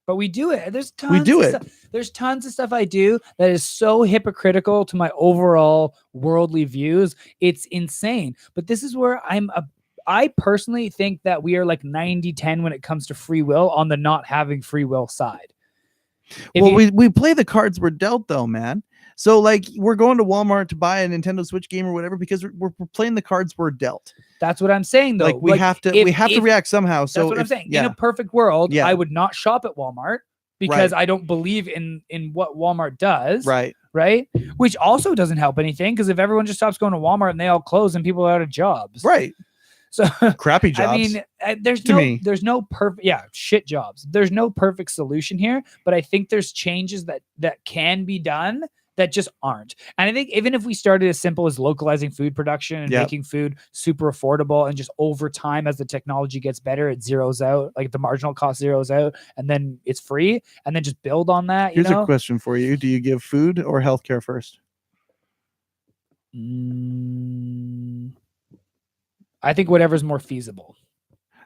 But we do it. There's tons of stuff I do that is so hypocritical to my overall worldly views. It's insane. But this is where I personally think that we are like 90-10 when it comes to free will on the not having free will side. We play the cards we're dealt though, man. So like we're going to Walmart to buy a Nintendo Switch game or whatever because we're playing the cards we're dealt. That's what I'm saying though. Like we have to react somehow. So that's what I'm saying. Yeah. In a perfect world, yeah. I would not shop at Walmart because I don't believe in what Walmart does. Right. Which also doesn't help anything because if everyone just stops going to Walmart and they all close and people are out of jobs. Right. So crappy jobs. I mean, there's no perfect, shit jobs. There's no perfect solution here, but I think there's changes that can be done that just aren't. And I think even if we started as simple as localizing food production and making food super affordable and just over time as the technology gets better, it zeroes out, like the marginal cost zeroes out and then it's free and then just build on that. Here's a question for you. Do you give food or healthcare first? I think whatever's more feasible.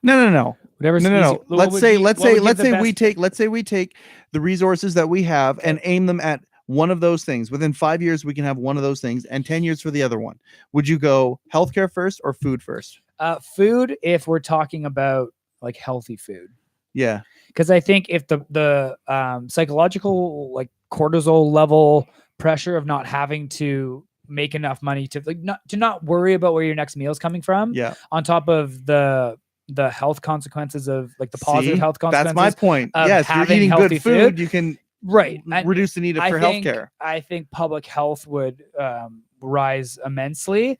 No. Whatever's no. Let's say we take the resources that we have and aim them at one of those things. Within 5 years, we can have one of those things and 10 years for the other one. Would you go healthcare first or food first? Food, if we're talking about like healthy food. Yeah. Because I think if the psychological like cortisol level pressure of not having to make enough money to not worry about where your next meal is coming from. Yeah. On top of the health consequences of like the positive health consequences. That's my point. Yes, you're eating good food, you can reduce the need for healthcare. I think public health would rise immensely.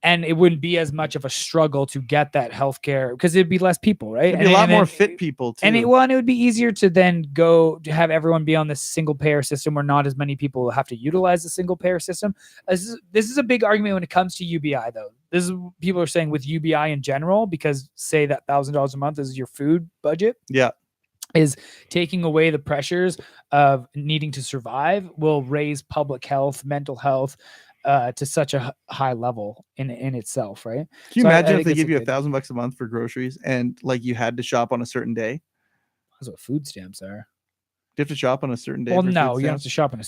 And it wouldn't be as much of a struggle to get that healthcare because it'd be less people, right? It'd be a lot more fit people too. And it would be easier to then go to have everyone be on this single payer system where not as many people have to utilize the single payer system. This is a big argument when it comes to UBI though. This is people are saying with UBI in general, because say that $1,000 a month is your food budget. Yeah. Is taking away the pressures of needing to survive will raise public health, mental health, to such a high level in itself, right? Can you imagine if they give you $1,000 a month for groceries and like you had to shop on a certain day? That's what food stamps are. Do you have to shop on a certain day? Well, no, you don't have to shop on a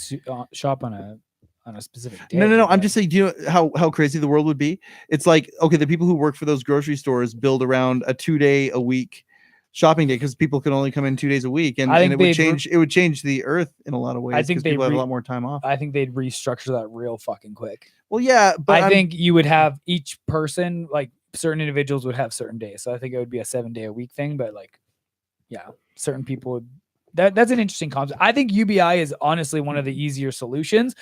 specific day. No. I'm just saying, do you know how crazy the world would be? It's like, okay, the people who work for those grocery stores build around a 2-day a week shopping day because people can only come in 2 days a week, and it would change the earth in a lot of ways. I think people have a lot more time off. I think they'd restructure that real fucking quick. Well, yeah, but I think you would have each person, like certain individuals would have certain days. So I think it would be a 7-day-a-week thing, but like, yeah, certain people would. That's an interesting concept. I think UBI is honestly one of the easier solutions,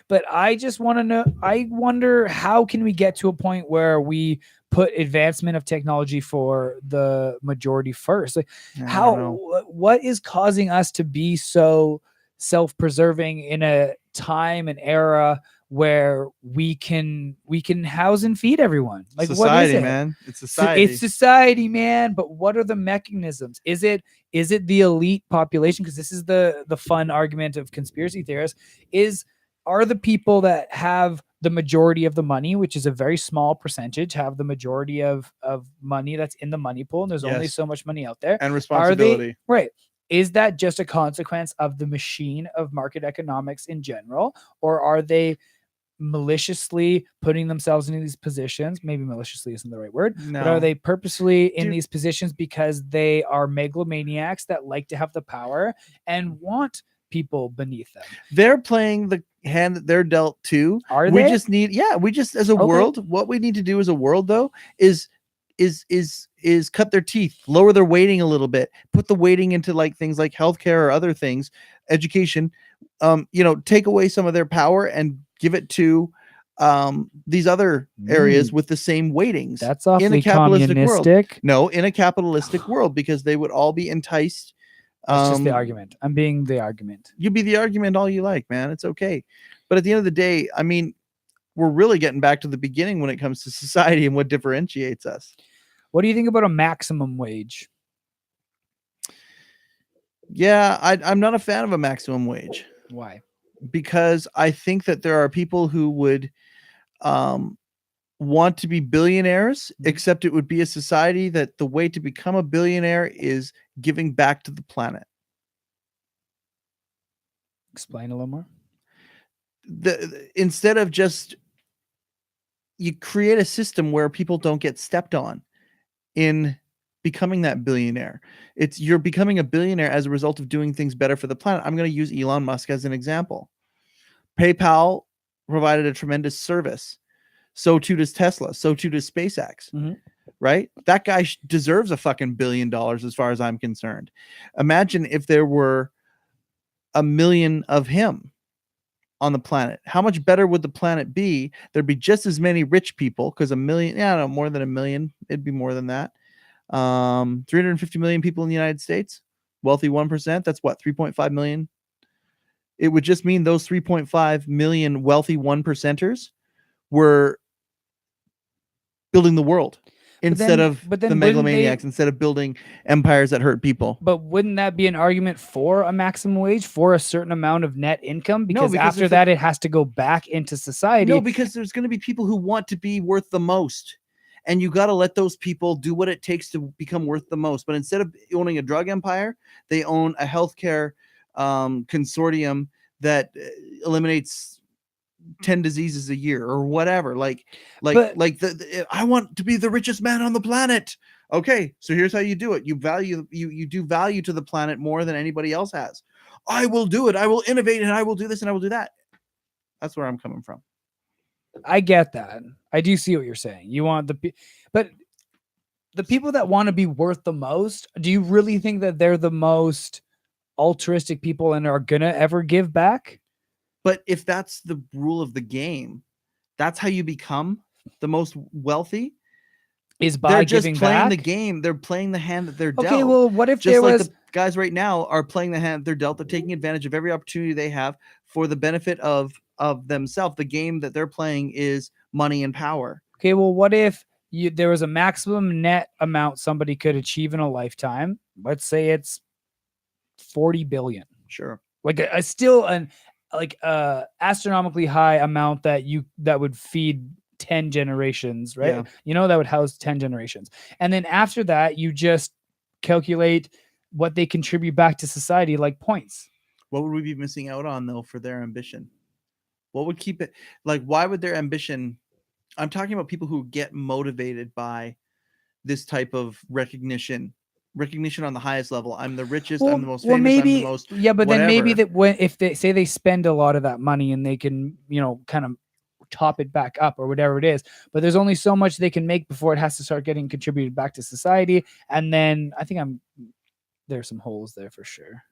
but I just want to know. I wonder how can we get to a point where we put advancement of technology for the majority first? Like what is causing us to be so self-preserving in a time and era where we can house and feed everyone? Like society, what is it? Man. It's society. It's society, man. But what are the mechanisms? Is it the elite population? Because this is the fun argument of conspiracy theorists. Are the people that have the majority of the money, which is a very small percentage, have the majority of money that's in the money pool, and there's only so much money out there, and responsibility. Is that just a consequence of the machine of market economics in general, or are they maliciously putting themselves in these positions? Maybe maliciously isn't the right word. No. But are they purposely in these positions because they are megalomaniacs that like to have the power and want people beneath them? They're playing the hand that they're dealt too. We just as a world, what we need to do as a world though is cut their teeth, lower their weighting a little bit, put the weighting into like things like healthcare or other things, education, take away some of their power and give it to these other areas with the same weightings. That's awfully in a capitalistic communistic. World. No, in a capitalistic world, because they would all be enticed That's just the argument. I'm being the argument. You be the argument all you like, man. It's okay. But at the end of the day, I mean, we're really getting back to the beginning when it comes to society and what differentiates us. What do you think about a maximum wage? Yeah, I'm not a fan of a maximum wage. Why? Because I think that there are people who would want to be billionaires, except it would be a society that the way to become a billionaire is giving back to the planet. Explain a little more. Instead of just, you create a system where people don't get stepped on in becoming that billionaire. You're becoming a billionaire as a result of doing things better for the planet. I'm going to use Elon Musk as an example. PayPal provided a tremendous service. So too does Tesla. So too does SpaceX. Mm-hmm. Right? That guy deserves a fucking $1 billion as far as I'm concerned. Imagine if there were 1 million of him on the planet. How much better would the planet be? There'd be just as many rich people, because 1 million, no, more than 1 million. It'd be more than that. 350 million people in the United States. Wealthy 1%. That's what, 3.5 million? It would just mean those 3.5 million wealthy 1%ers were building the world instead of the megalomaniacs, instead of building empires that hurt people. But wouldn't that be an argument for a maximum wage, for a certain amount of net income? Because after that, it has to go back into society. No, because there's going to be people who want to be worth the most. And you got to let those people do what it takes to become worth the most. But instead of owning a drug empire, they own a healthcare consortium that eliminates 10 diseases a year or whatever. I want to be the richest man on the planet. Okay, so here's how you do it. You do value to the planet more than anybody else has. I will do it. I will innovate, and I will do this, and I will do that. That's where I'm coming from. I get that. I do see what you're saying. You want but the people that want to be worth the most, do you really think that they're the most altruistic people and are gonna ever give back? But if that's the rule of the game, that's how you become the most wealthy. Is by giving back? Playing the game. They're playing the hand that they're dealt. Okay, well, what if just like the guys right now are playing the hand they're dealt? They're taking advantage of every opportunity they have for the benefit of themselves. The game that they're playing is money and power. Okay, well, what if there was a maximum net amount somebody could achieve in a lifetime? Let's say it's 40 billion. Sure. Like still an astronomically high amount that would feed 10 generations, right? Yeah. That would house 10 generations. And then after that, you just calculate what they contribute back to society, like points. What would we be missing out on, though, for their ambition? What would keep it? Why would their ambition? I'm talking about people who get motivated by this type of recognition on the highest level. I'm the richest. I'm the most famous. Maybe, I'm the most. Yeah, but then maybe if they say they spend a lot of that money and they can, kind of top it back up or whatever it is, but there's only so much they can make before it has to start getting contributed back to society. And then I think there's some holes there for sure.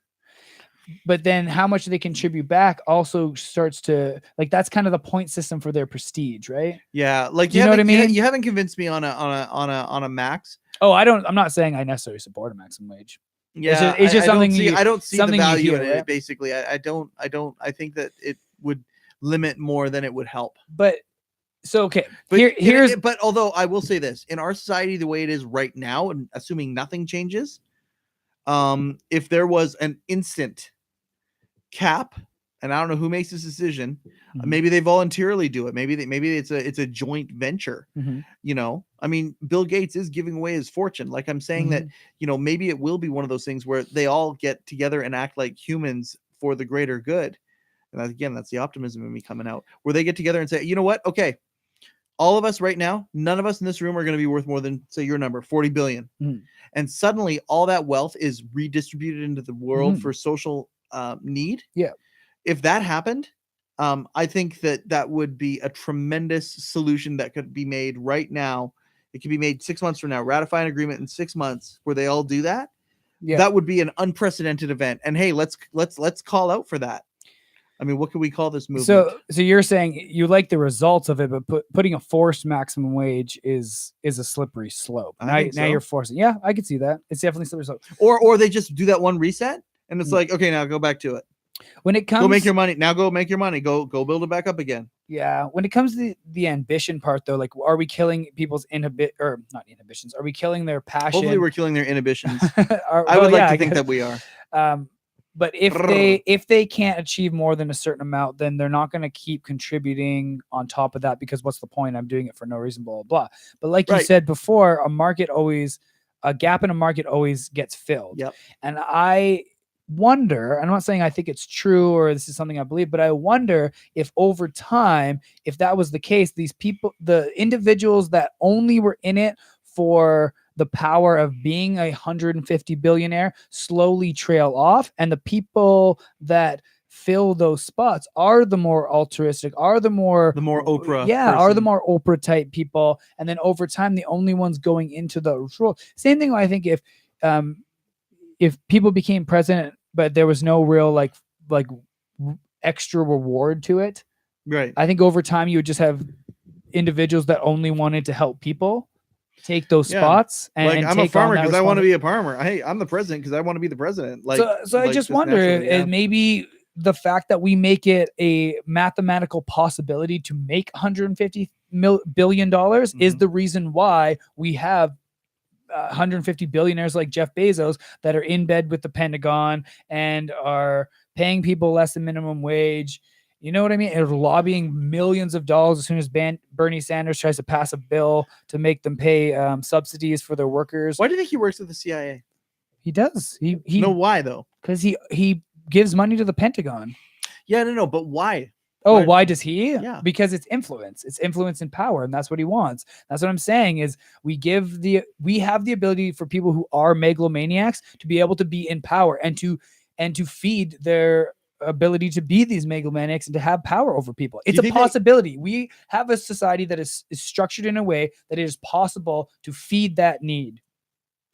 But then how much they contribute back also starts to that's kind of the point system for their prestige, right? Yeah, you know what I mean? You haven't convinced me on a max. Oh, I'm not saying I necessarily support a maximum wage. Yeah, it's just something. I don't see the value in it. Basically, I don't. I think that it would limit more than it would help. But so okay, but although I will say this, in our society, the way it is right now, and assuming nothing changes, if there was an instant cap, and I don't know who makes this decision, maybe they voluntarily do it. Maybe it's a joint venture. I mean, Bill Gates is giving away his fortune. Like I'm saying that, maybe it will be one of those things where they all get together and act like humans for the greater good. And again, that's the optimism in me coming out, where they get together and say, you know what? Okay, all of us right now, none of us in this room are going to be worth more than, say, your number, 40 billion. And suddenly all that wealth is redistributed into the world for social need. Yeah. If that happened, I think that would be a tremendous solution that could be made right now. It could be made 6 months from now. Ratify an agreement in 6 months where they all do that. Yeah. That would be an unprecedented event. And hey, let's call out for that. I mean, what can we call this movement? So you're saying you like the results of it, but putting a forced maximum wage is a slippery slope. Now you're forcing. Yeah, I can see that. It's definitely slippery slope. Or they just do that one reset, and it's like, okay, now go back to it. When it comes, go make your money now. Go make your money. Go build it back up again. Yeah. When it comes to the ambition part, though, like, are we killing people's not inhibitions? Are we killing their passion? Hopefully, we're killing their inhibitions. I would like to think that we are. But if they can't achieve more than a certain amount, then they're not going to keep contributing on top of that, because what's the point? I'm doing it for no reason, blah, blah, blah. But like you said before, a gap in a market always gets filled. Yep. And I wonder, I'm not saying I think it's true or this is something I believe, but I wonder if over time, if that was the case, these people, the individuals that only were in it for the power of being 150 billionaire slowly trail off, and the people that fill those spots are the more altruistic, are the more Oprah are the more Oprah type people, and then over time the only ones going into the role. Same thing, I think, if people became president but there was no real like extra reward to it, right? I think over time you would just have individuals that only wanted to help people take those spots. And I'm a farmer because I want to be a farmer. Hey, I'm the president because I want to be the president. So I just wonder if maybe the fact that we make it a mathematical possibility to make $150 billion is the reason why we have 150 billionaires like Jeff Bezos that are in bed with the Pentagon and are paying people less than minimum wage. You know what I mean? And lobbying millions of dollars as soon as Bernie Sanders tries to pass a bill to make them pay subsidies for their workers. Why do you think he works with the CIA? He does. He no, why though? Because he gives money to the Pentagon. Yeah, no, but why? Oh, why does he? Yeah. Because it's influence. It's influence and power, and that's what he wants. That's what I'm saying is we have the ability for people who are megalomaniacs to be able to be in power and to feed their ability to be these megalomaniacs and to have power over people. It's a possibility. We have a society that is structured in a way that it is possible to feed that need.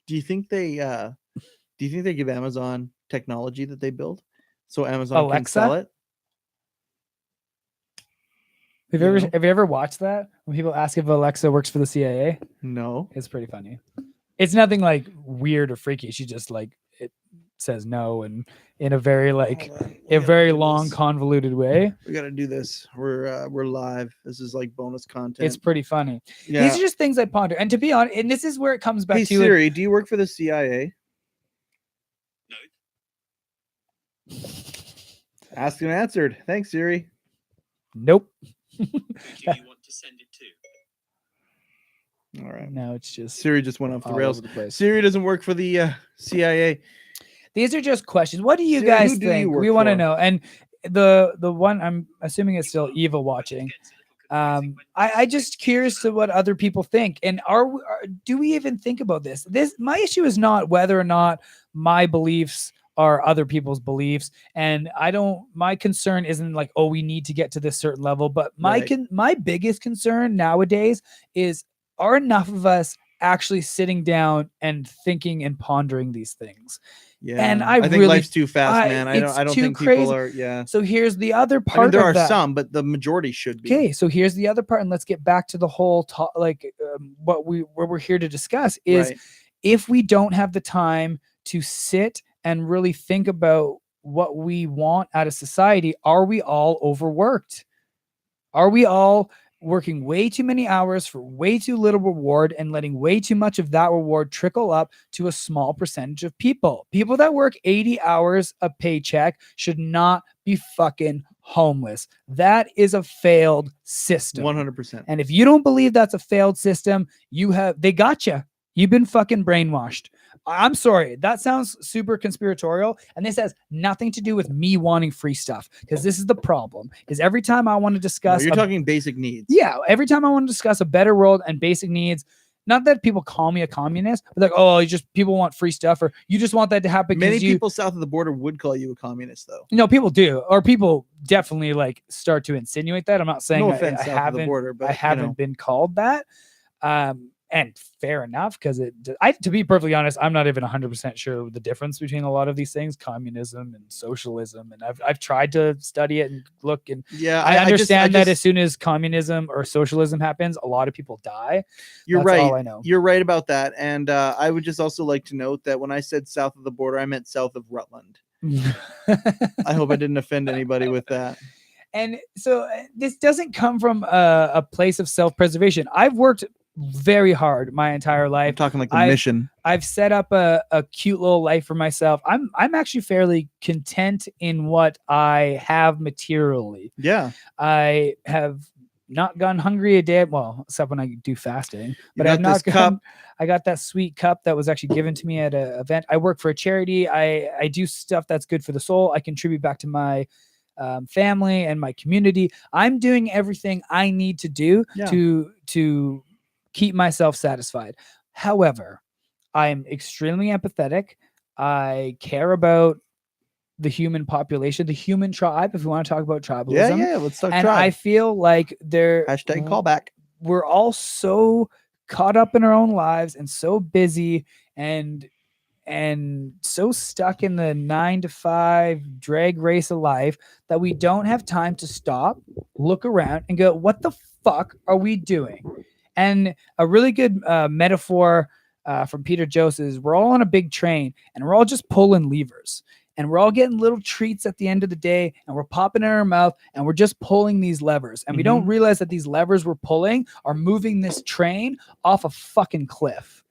Do you think they give Amazon technology that they build so Amazon can sell it? Have you ever watched that when people ask if Alexa works for the CIA? No. It's pretty funny. It's nothing like weird or freaky. She just it says no, and in a very very long convoluted way. We got to do this. We're live. This is like bonus content. It's pretty funny. Yeah. These are just things I ponder. And to be honest, and this is where it comes back to. Hey Siri, do you work for the CIA? No. Asked and answered. Thanks, Siri. Nope. Who do you want to send it to? All right. No, it's just Siri just went off the rails. Siri doesn't work for the CIA. These are just questions. What do you guys think? We want to know. And the one, I'm assuming it's still Eva watching. I just curious to what other people think. And do we even think about this? My issue is not whether or not my beliefs are other people's beliefs, and my concern isn't like, oh, we need to get to this certain level, but my biggest concern nowadays is, are enough of us actually sitting down and thinking and pondering these things? Yeah, and I think really, life's too fast, man. I don't think crazy. People are. Yeah. So here's the other part. There are some, but the majority should be. Okay, so here's the other part, and let's get back to the whole what we're here to discuss is if we don't have the time to sit and really think about what we want out of society, are we all overworked? Are we all working way too many hours for way too little reward and letting way too much of that reward trickle up to a small percentage of people? People that work 80 hours a paycheck should not be fucking homeless. That is a failed system. 100%. And if you don't believe that's a failed system, they got you. You've been fucking brainwashed. I'm sorry. That sounds super conspiratorial. And this has nothing to do with me wanting free stuff. Because this is the problem. Is every time I want to discuss... you're talking basic needs. Yeah. Every time I want to discuss a better world and basic needs, not that people call me a communist, but like, oh, people want free stuff, or you just want that to happen. Many people south of the border would call you a communist, though. No, people do. Or people definitely start to insinuate that. I'm not saying no offense I haven't, the border, but I haven't been called that. and fair enough, because to be perfectly honest, I'm not even 100% sure the difference between a lot of these things, communism and socialism, and I've tried to study it and look, and yeah, I understand that as soon as communism or socialism happens, a lot of people die. You're That's right. all I know. You're right about that. And I would just also like to note that when I said south of the border, I meant south of Rutland. I hope I didn't offend anybody with that. And so this doesn't come from a place of self-preservation. I've worked very hard my entire life. I'm talking like the mission. I've set up a cute little life for myself. I'm actually fairly content in what I have materially. Yeah. I have not gone hungry a day. Well, except when I do fasting. But I've not cup. I got that sweet cup that was actually given to me at an event. I work for a charity. I do stuff that's good for the soul. I contribute back to my family and my community. I'm doing everything I need to do to keep myself satisfied. However, I'm extremely empathetic. I care about the human population, the human tribe, if we want to talk about tribalism. Yeah, let's talk and tribe. I feel like Hashtag callback. We're all so caught up in our own lives and so busy and so stuck in the 9-to-5 drag race of life that we don't have time to stop, look around, and go, what the fuck are we doing? And a really good metaphor from Peter Joseph is we're all on a big train and we're all just pulling levers. And we're all getting little treats at the end of the day, and we're popping in our mouth, and we're just pulling these levers. And we don't realize that these levers we're pulling are moving this train off a fucking cliff.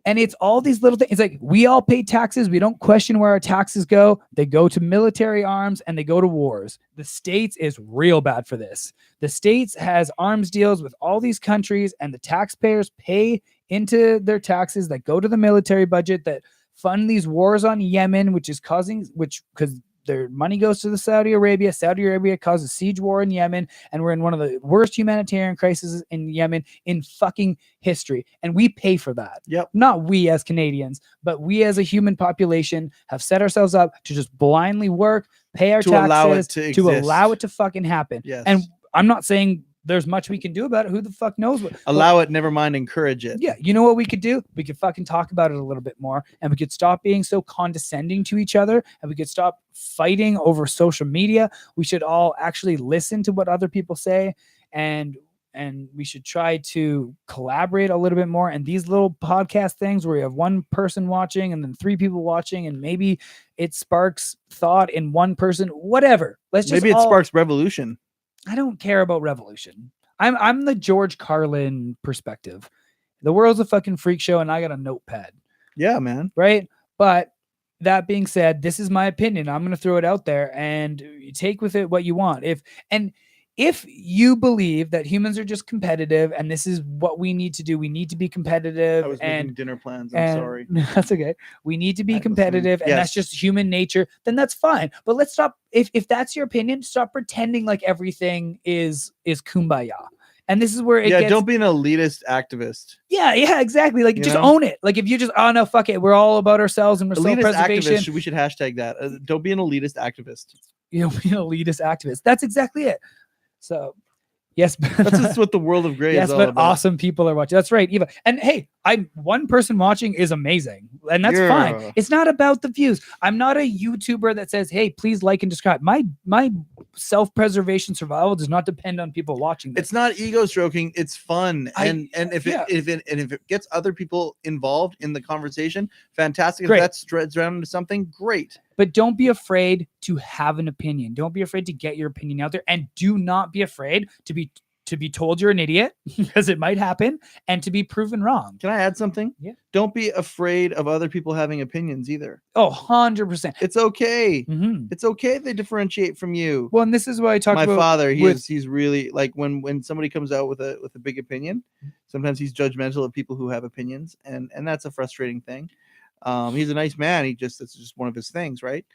And it's all these little things. It's like we all pay taxes. We don't question where our taxes go. They go to military arms and they go to wars. The States is real bad for this. The States has arms deals with all these countries, and the taxpayers pay into their taxes that go to the military budget that fund these wars on Yemen, because their money goes to the Saudi Arabia. Saudi Arabia causes siege war in Yemen, and we're in one of the worst humanitarian crises in Yemen in fucking history. And we pay for that. Yep. Not we as Canadians, but we as a human population have set ourselves up to just blindly work, pay our taxes, to allow it to fucking happen. Yes. And I'm not saying there's much we can do about it. Who the fuck knows what? Allow it, never mind encourage it. Yeah, you know what we could do? We could fucking talk about it a little bit more, and we could stop being so condescending to each other, and we could stop fighting over social media. We should all actually listen to what other people say, and we should try to collaborate a little bit more. And these little podcast things where you have one person watching and then 3 people watching, and maybe it sparks thought in one person, whatever. Maybe it sparks revolution. I don't care about revolution. I'm the George Carlin perspective. The world's a fucking freak show, and I got a notepad. Yeah, man. Right? But that being said, this is my opinion. I'm going to throw it out there, and you take with it what you want. If you believe that humans are just competitive and this is what we need to do, we need to be competitive. I was making dinner plans. I'm sorry. That's okay. We need to be competitive, and that's just human nature. Then that's fine. But let's stop. If that's your opinion, stop pretending like everything is kumbaya. And this is where it gets... don't be an elitist activist. Yeah, exactly. Like, just own it. Like, if you just, oh no, fuck it, we're all about ourselves and we're self-preservation. Activist, we should hashtag that. Don't be an elitist activist. Be an elitist activist. That's exactly it. So, yes, that's just what the world of gray is all about. Awesome people are watching. That's right, Eva. And hey, one person watching is amazing, and that's fine. It's not about the views. I'm not a YouTuber that says, "Hey, please like and subscribe." My self-preservation survival does not depend on people watching this. It's not ego stroking. It's fun, and if it gets other people involved in the conversation, fantastic. Great. If that spreads around into something, great. But don't be afraid to have an opinion. Don't be afraid to get your opinion out there, and do not be afraid to be told you're an idiot, because it might happen, and to be proven wrong. Can I add something? Yeah. Don't be afraid of other people having opinions either. Oh, 100%. It's okay. Mm-hmm. It's okay if they differentiate from you. Well, and this is what I talked about. My father, he's really like when somebody comes out with a big opinion, sometimes he's judgmental of people who have opinions, and that's a frustrating thing. He's a nice man. It's just one of his things, right?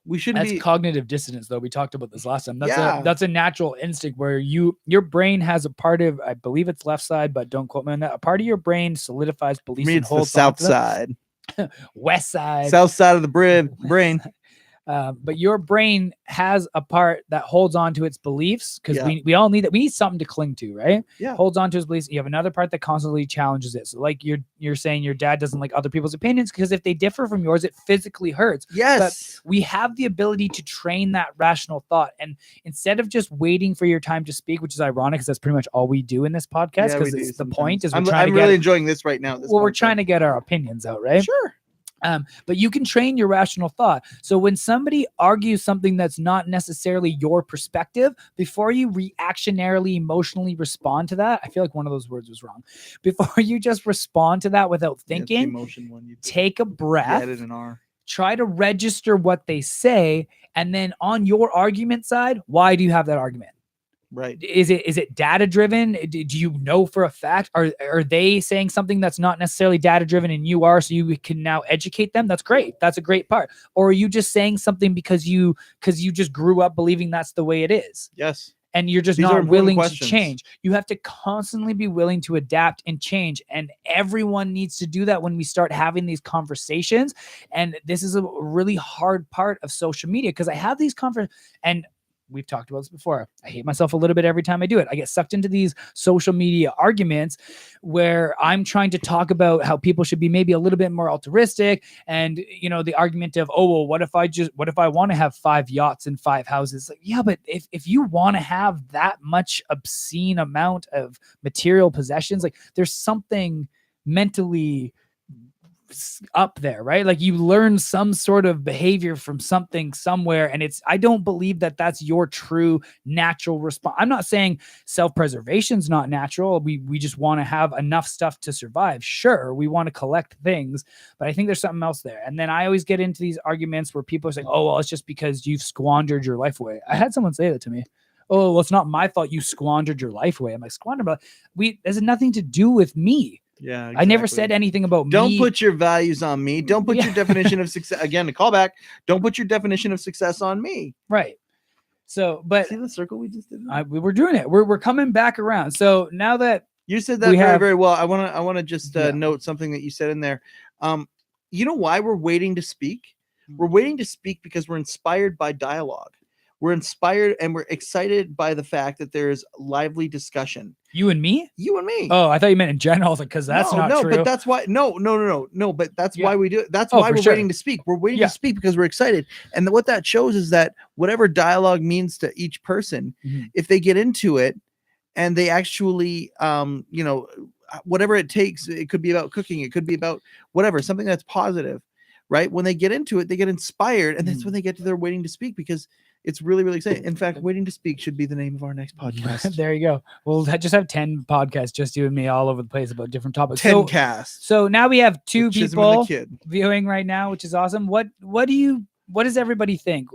We shouldn't be cognitive dissonance, though. We talked about this last time. That's a natural instinct where your brain has a part of, I believe it's left side, but don't quote me on that. A part of your brain solidifies beliefs. It's the south side, west side, south side of the brain. But your brain has a part that holds on to its beliefs because we all need that. We need something to cling to, right? Yeah. Holds on to his beliefs. You have another part that constantly challenges it. So like you're saying your dad doesn't like other people's opinions because if they differ from yours, it physically hurts. Yes. But we have the ability to train that rational thought. And instead of just waiting for your time to speak, which is ironic because that's pretty much all we do in this podcast, because it's the point is I'm really enjoying this right now. We're trying to get our opinions out, right? Sure. But you can train your rational thought. So when somebody argues something that's not necessarily your perspective, before you reactionarily, emotionally respond to that, I feel like one of those words was wrong. Before you just respond to that without thinking, emotion one. Take a breath, added an R. Try to register what they say, and then on your argument side, why do you have that argument? Right. Is it data driven? Do you know for a fact? Are they saying something that's not necessarily data driven and you are, so you can now educate them? That's great. That's a great part. Or are you just saying something because you just grew up believing that's the way it is? Yes. And you're just not willing to change. You have to constantly be willing to adapt and change. And everyone needs to do that when we start having these conversations. And this is a really hard part of social media because I have these conversations and we've talked about this before. I hate myself a little bit every time I do it. I get sucked into these social media arguments where I'm trying to talk about how people should be maybe a little bit more altruistic. And, the argument of, oh, well, what if I want to have 5 yachts and 5 houses? Like, yeah, but if you want to have that much obscene amount of material possessions, like there's something mentally up there, right? Like you learn some sort of behavior from something somewhere, and I don't believe that that's your true natural response. I'm not saying self-preservation is not natural. We just want to have enough stuff to survive. Sure, we want to collect things, but I think there's something else there. And then I always get into these arguments where people are saying, oh, well, it's just because you've squandered your life away. I had someone say that to me. Oh, well, it's not my fault you squandered your life away. I'm like, squandered, but there's nothing to do with me. Yeah, exactly. I never said anything about me. Don't put your values on me. Don't put your definition of success. Again, to call back, don't put your definition of success on me. Right. So, but see the circle we just did? We were doing it. We're coming back around. So now that you said that very well, I want to just note something that you said in there. You know why we're waiting to speak? We're waiting to speak because we're inspired by dialogue. We're inspired and we're excited by the fact that there is lively discussion. You and me? You and me. Oh, I thought you meant in general. I was like, because that's not true. No, but that's why. No. But that's why we do it. That's why we're waiting to speak. We're waiting to speak because we're excited. And what that shows is that whatever dialogue means to each person, if they get into it and they actually, whatever it takes, it could be about cooking. It could be about whatever, something that's positive, right? When they get into it, they get inspired. And that's when they get to their waiting to speak because it's really, really exciting. In fact, Waiting to Speak should be the name of our next podcast. There you go. We'll just have 10 podcasts, just you and me all over the place about different topics. 10 casts. So now we have 2 people viewing right now, which is awesome. What does everybody think?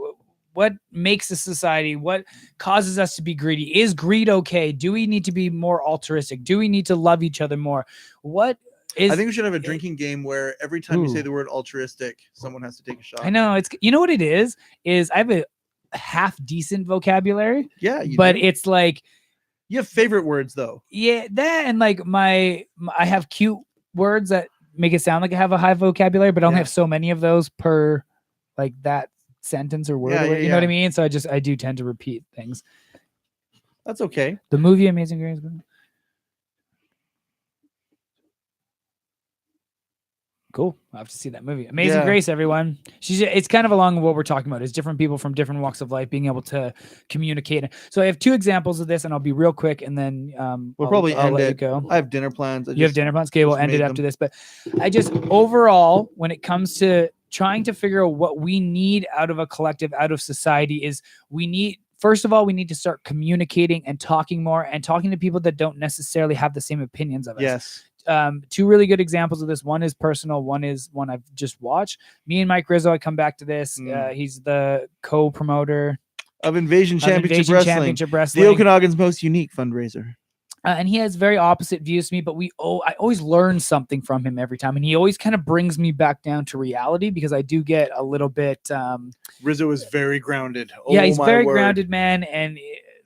What makes a society? What causes us to be greedy? Is greed okay? Do we need to be more altruistic? Do we need to love each other more? I think we should have a drinking game where every time you say the word altruistic, someone has to take a shot. I know what it is I have a half decent vocabulary. Yeah, but it's like you have favorite words though. Yeah, that and like I have cute words that make it sound like I have a high vocabulary, but I only have so many of those per like that sentence or word. You know what I mean? So I do tend to repeat things. That's okay. The movie Amazing Grace. Cool. I'll have to see that movie. Amazing Grace, everyone. It's kind of along what we're talking about. Is different people from different walks of life being able to communicate. So I have 2 examples of this, and I'll be real quick, and then we'll probably I'll end let it. You go. I have dinner plans. You have dinner plans? Okay, we'll end it after this. But I just overall, when it comes to trying to figure out what we need out of a collective, out of society, is first of all, we need to start communicating and talking more and talking to people that don't necessarily have the same opinions of us. Yes. 2 really good examples of this. One is personal. One is one I've just watched. Me and Mike Rizzo, I come back to this. He's the co-promoter of Invasion Championship Wrestling, the Okanagan's most unique fundraiser. And he has very opposite views to me, but I always learn something from him every time. And he always kind of brings me back down to reality because I do get a little bit. Rizzo is very grounded. Yeah, he's very grounded, man. And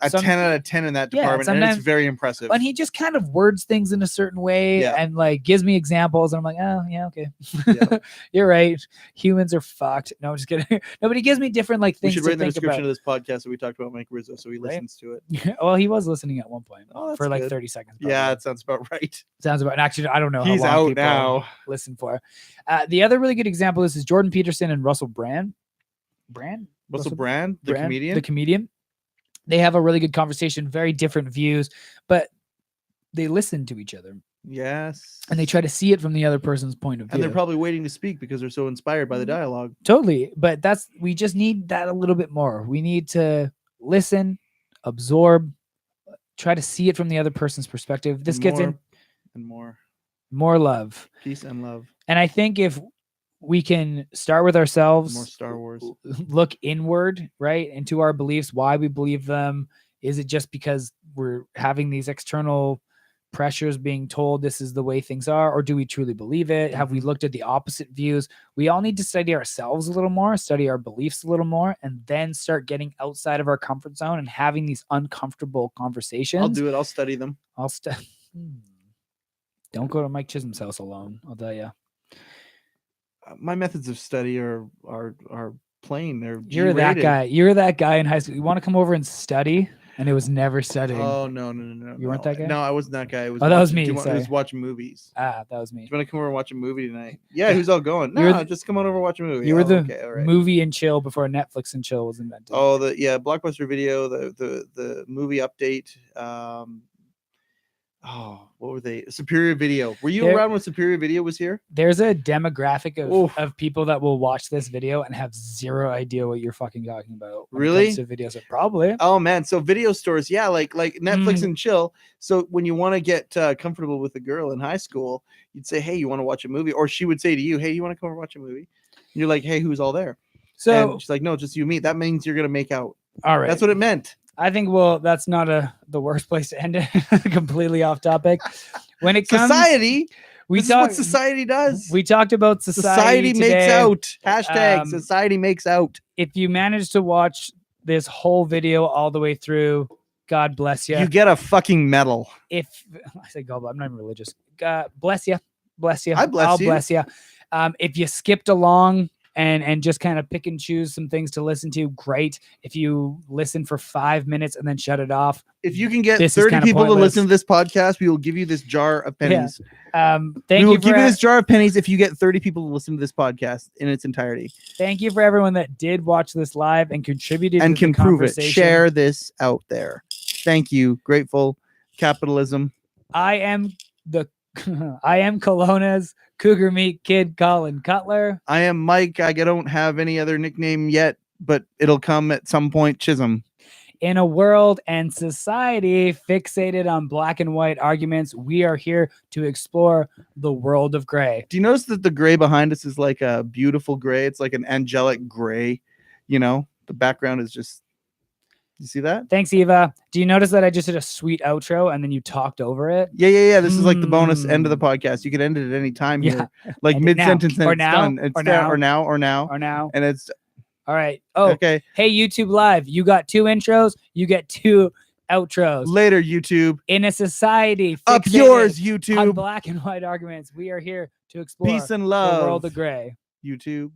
a 10 out of 10 in that Yeah, department, and sometimes- it's very impressive. and he just kind of words things in a certain way Yeah. and like gives me examples, and I'm like, oh yeah, okay. Yeah. You're right. Humans are fucked. No, I'm just kidding. No, but he gives me different like We things should to write in the think description about. of this podcast that we talked about Mike Rizzo, so he Right? listens to it. Well, he was listening at one point Oh, that's for like good. 30 seconds. Yeah, probably. that sounds about right. Sounds about. And actually, I don't know He's how long out people now. listen for. The other really good example is Jordan Peterson and Russell Brand. Russell Brand, the comedian. The comedian. They have a really good conversation, very different views, but they listen to each other Yes. and they try to see it from the other person's point of view. And they're probably waiting to speak because they're so inspired by the dialogue. Totally. But we just need that a little bit more. We need to listen, absorb, try to see it from the other person's perspective. This gets in and more love. Peace and love. And I think if we can start with ourselves, More Star Wars. look inward, right, into our beliefs, why we believe them. Is it just because we're having these external pressures being told this is the way things are, or do we truly believe it? Have we looked at the opposite views? We all need to study ourselves a little more, study our beliefs a little more, and then start getting outside of our comfort zone and having these uncomfortable conversations. I'll do it. I'll study them. Don't go to Mike Chisholm's house alone, I'll tell you. My methods of study are plain. They're You're that G-rated. guy. You're that guy in high school. You want to come over and study? And it was never studying. Oh no! You weren't that guy? No, I wasn't that guy. It was that was me, I was sorry. watching movies. That was Do me. you want to come over and watch a movie tonight? Yeah, who's all going? You were No, just come on over and watch a movie. You were Oh, the okay, all right. movie and chill before Netflix and chill was invented. Oh, Blockbuster Video, the movie update. What were they? Superior Video. Were you around when Superior Video was here? There's a demographic Oof. of people that will watch this video and have zero idea what you're fucking talking about. When Really? It comes to videos, probably. Oh man, so video stores, yeah, like Netflix Mm. and chill. So when you want to get comfortable with a girl in high school, you'd say, "Hey, you want to watch a movie?" Or she would say to you, "Hey, you want to come over and watch a movie?" And you're like, "Hey, who's all there?" So, and she's like, "No, just you, me." That means you're gonna make out. all right. That's what it meant. I think, that's not the worst place to end it. Completely off topic. When it comes, Society. we This is what talked. society does. We talked about Society makes today. out. Hashtag Um, society makes out. If you manage to watch this whole video all the way through, God bless you. You get a fucking medal. If I say God, I'm not even religious. God bless you. Bless you. I bless I'll you. bless you. If you skipped along and just kind of pick and choose some things to listen to, great. If you listen for 5 minutes and then shut it off, If you can get This is 30 kinda people to pointless. listen to this podcast, we will give you this jar of pennies. thank we you will for give you this jar of pennies if you get 30 people to listen to this podcast in its entirety thank you for everyone that did watch this live and contributed and to can the prove it. conversation. Share this out there. Thank you. Grateful. Capitalism. I am Kelowna's Cougar Meat Kid, Colin Cutler. I am Mike. I don't have any other nickname yet, but it'll come at some point. Chisholm. In a world and society fixated on black and white arguments, we are here to explore the world of gray. Do you notice that the gray behind us is like a beautiful gray? It's like an angelic gray. You know, the background is just. You see that? Thanks, Eva. Do you notice that I just did a sweet outro and then you talked over it? Yeah. This is like the bonus end of the podcast. You can end it at any time Yeah. here, like End it mid now. sentence. Or now. Or now. or now, Or now. and it's All right. Oh, okay. hey, YouTube Live. You got 2 intros. You get 2 outros. Later, YouTube. In a society Up fixated yours, on YouTube. black and white arguments, we are here to explore Peace and the love. world of gray. YouTube.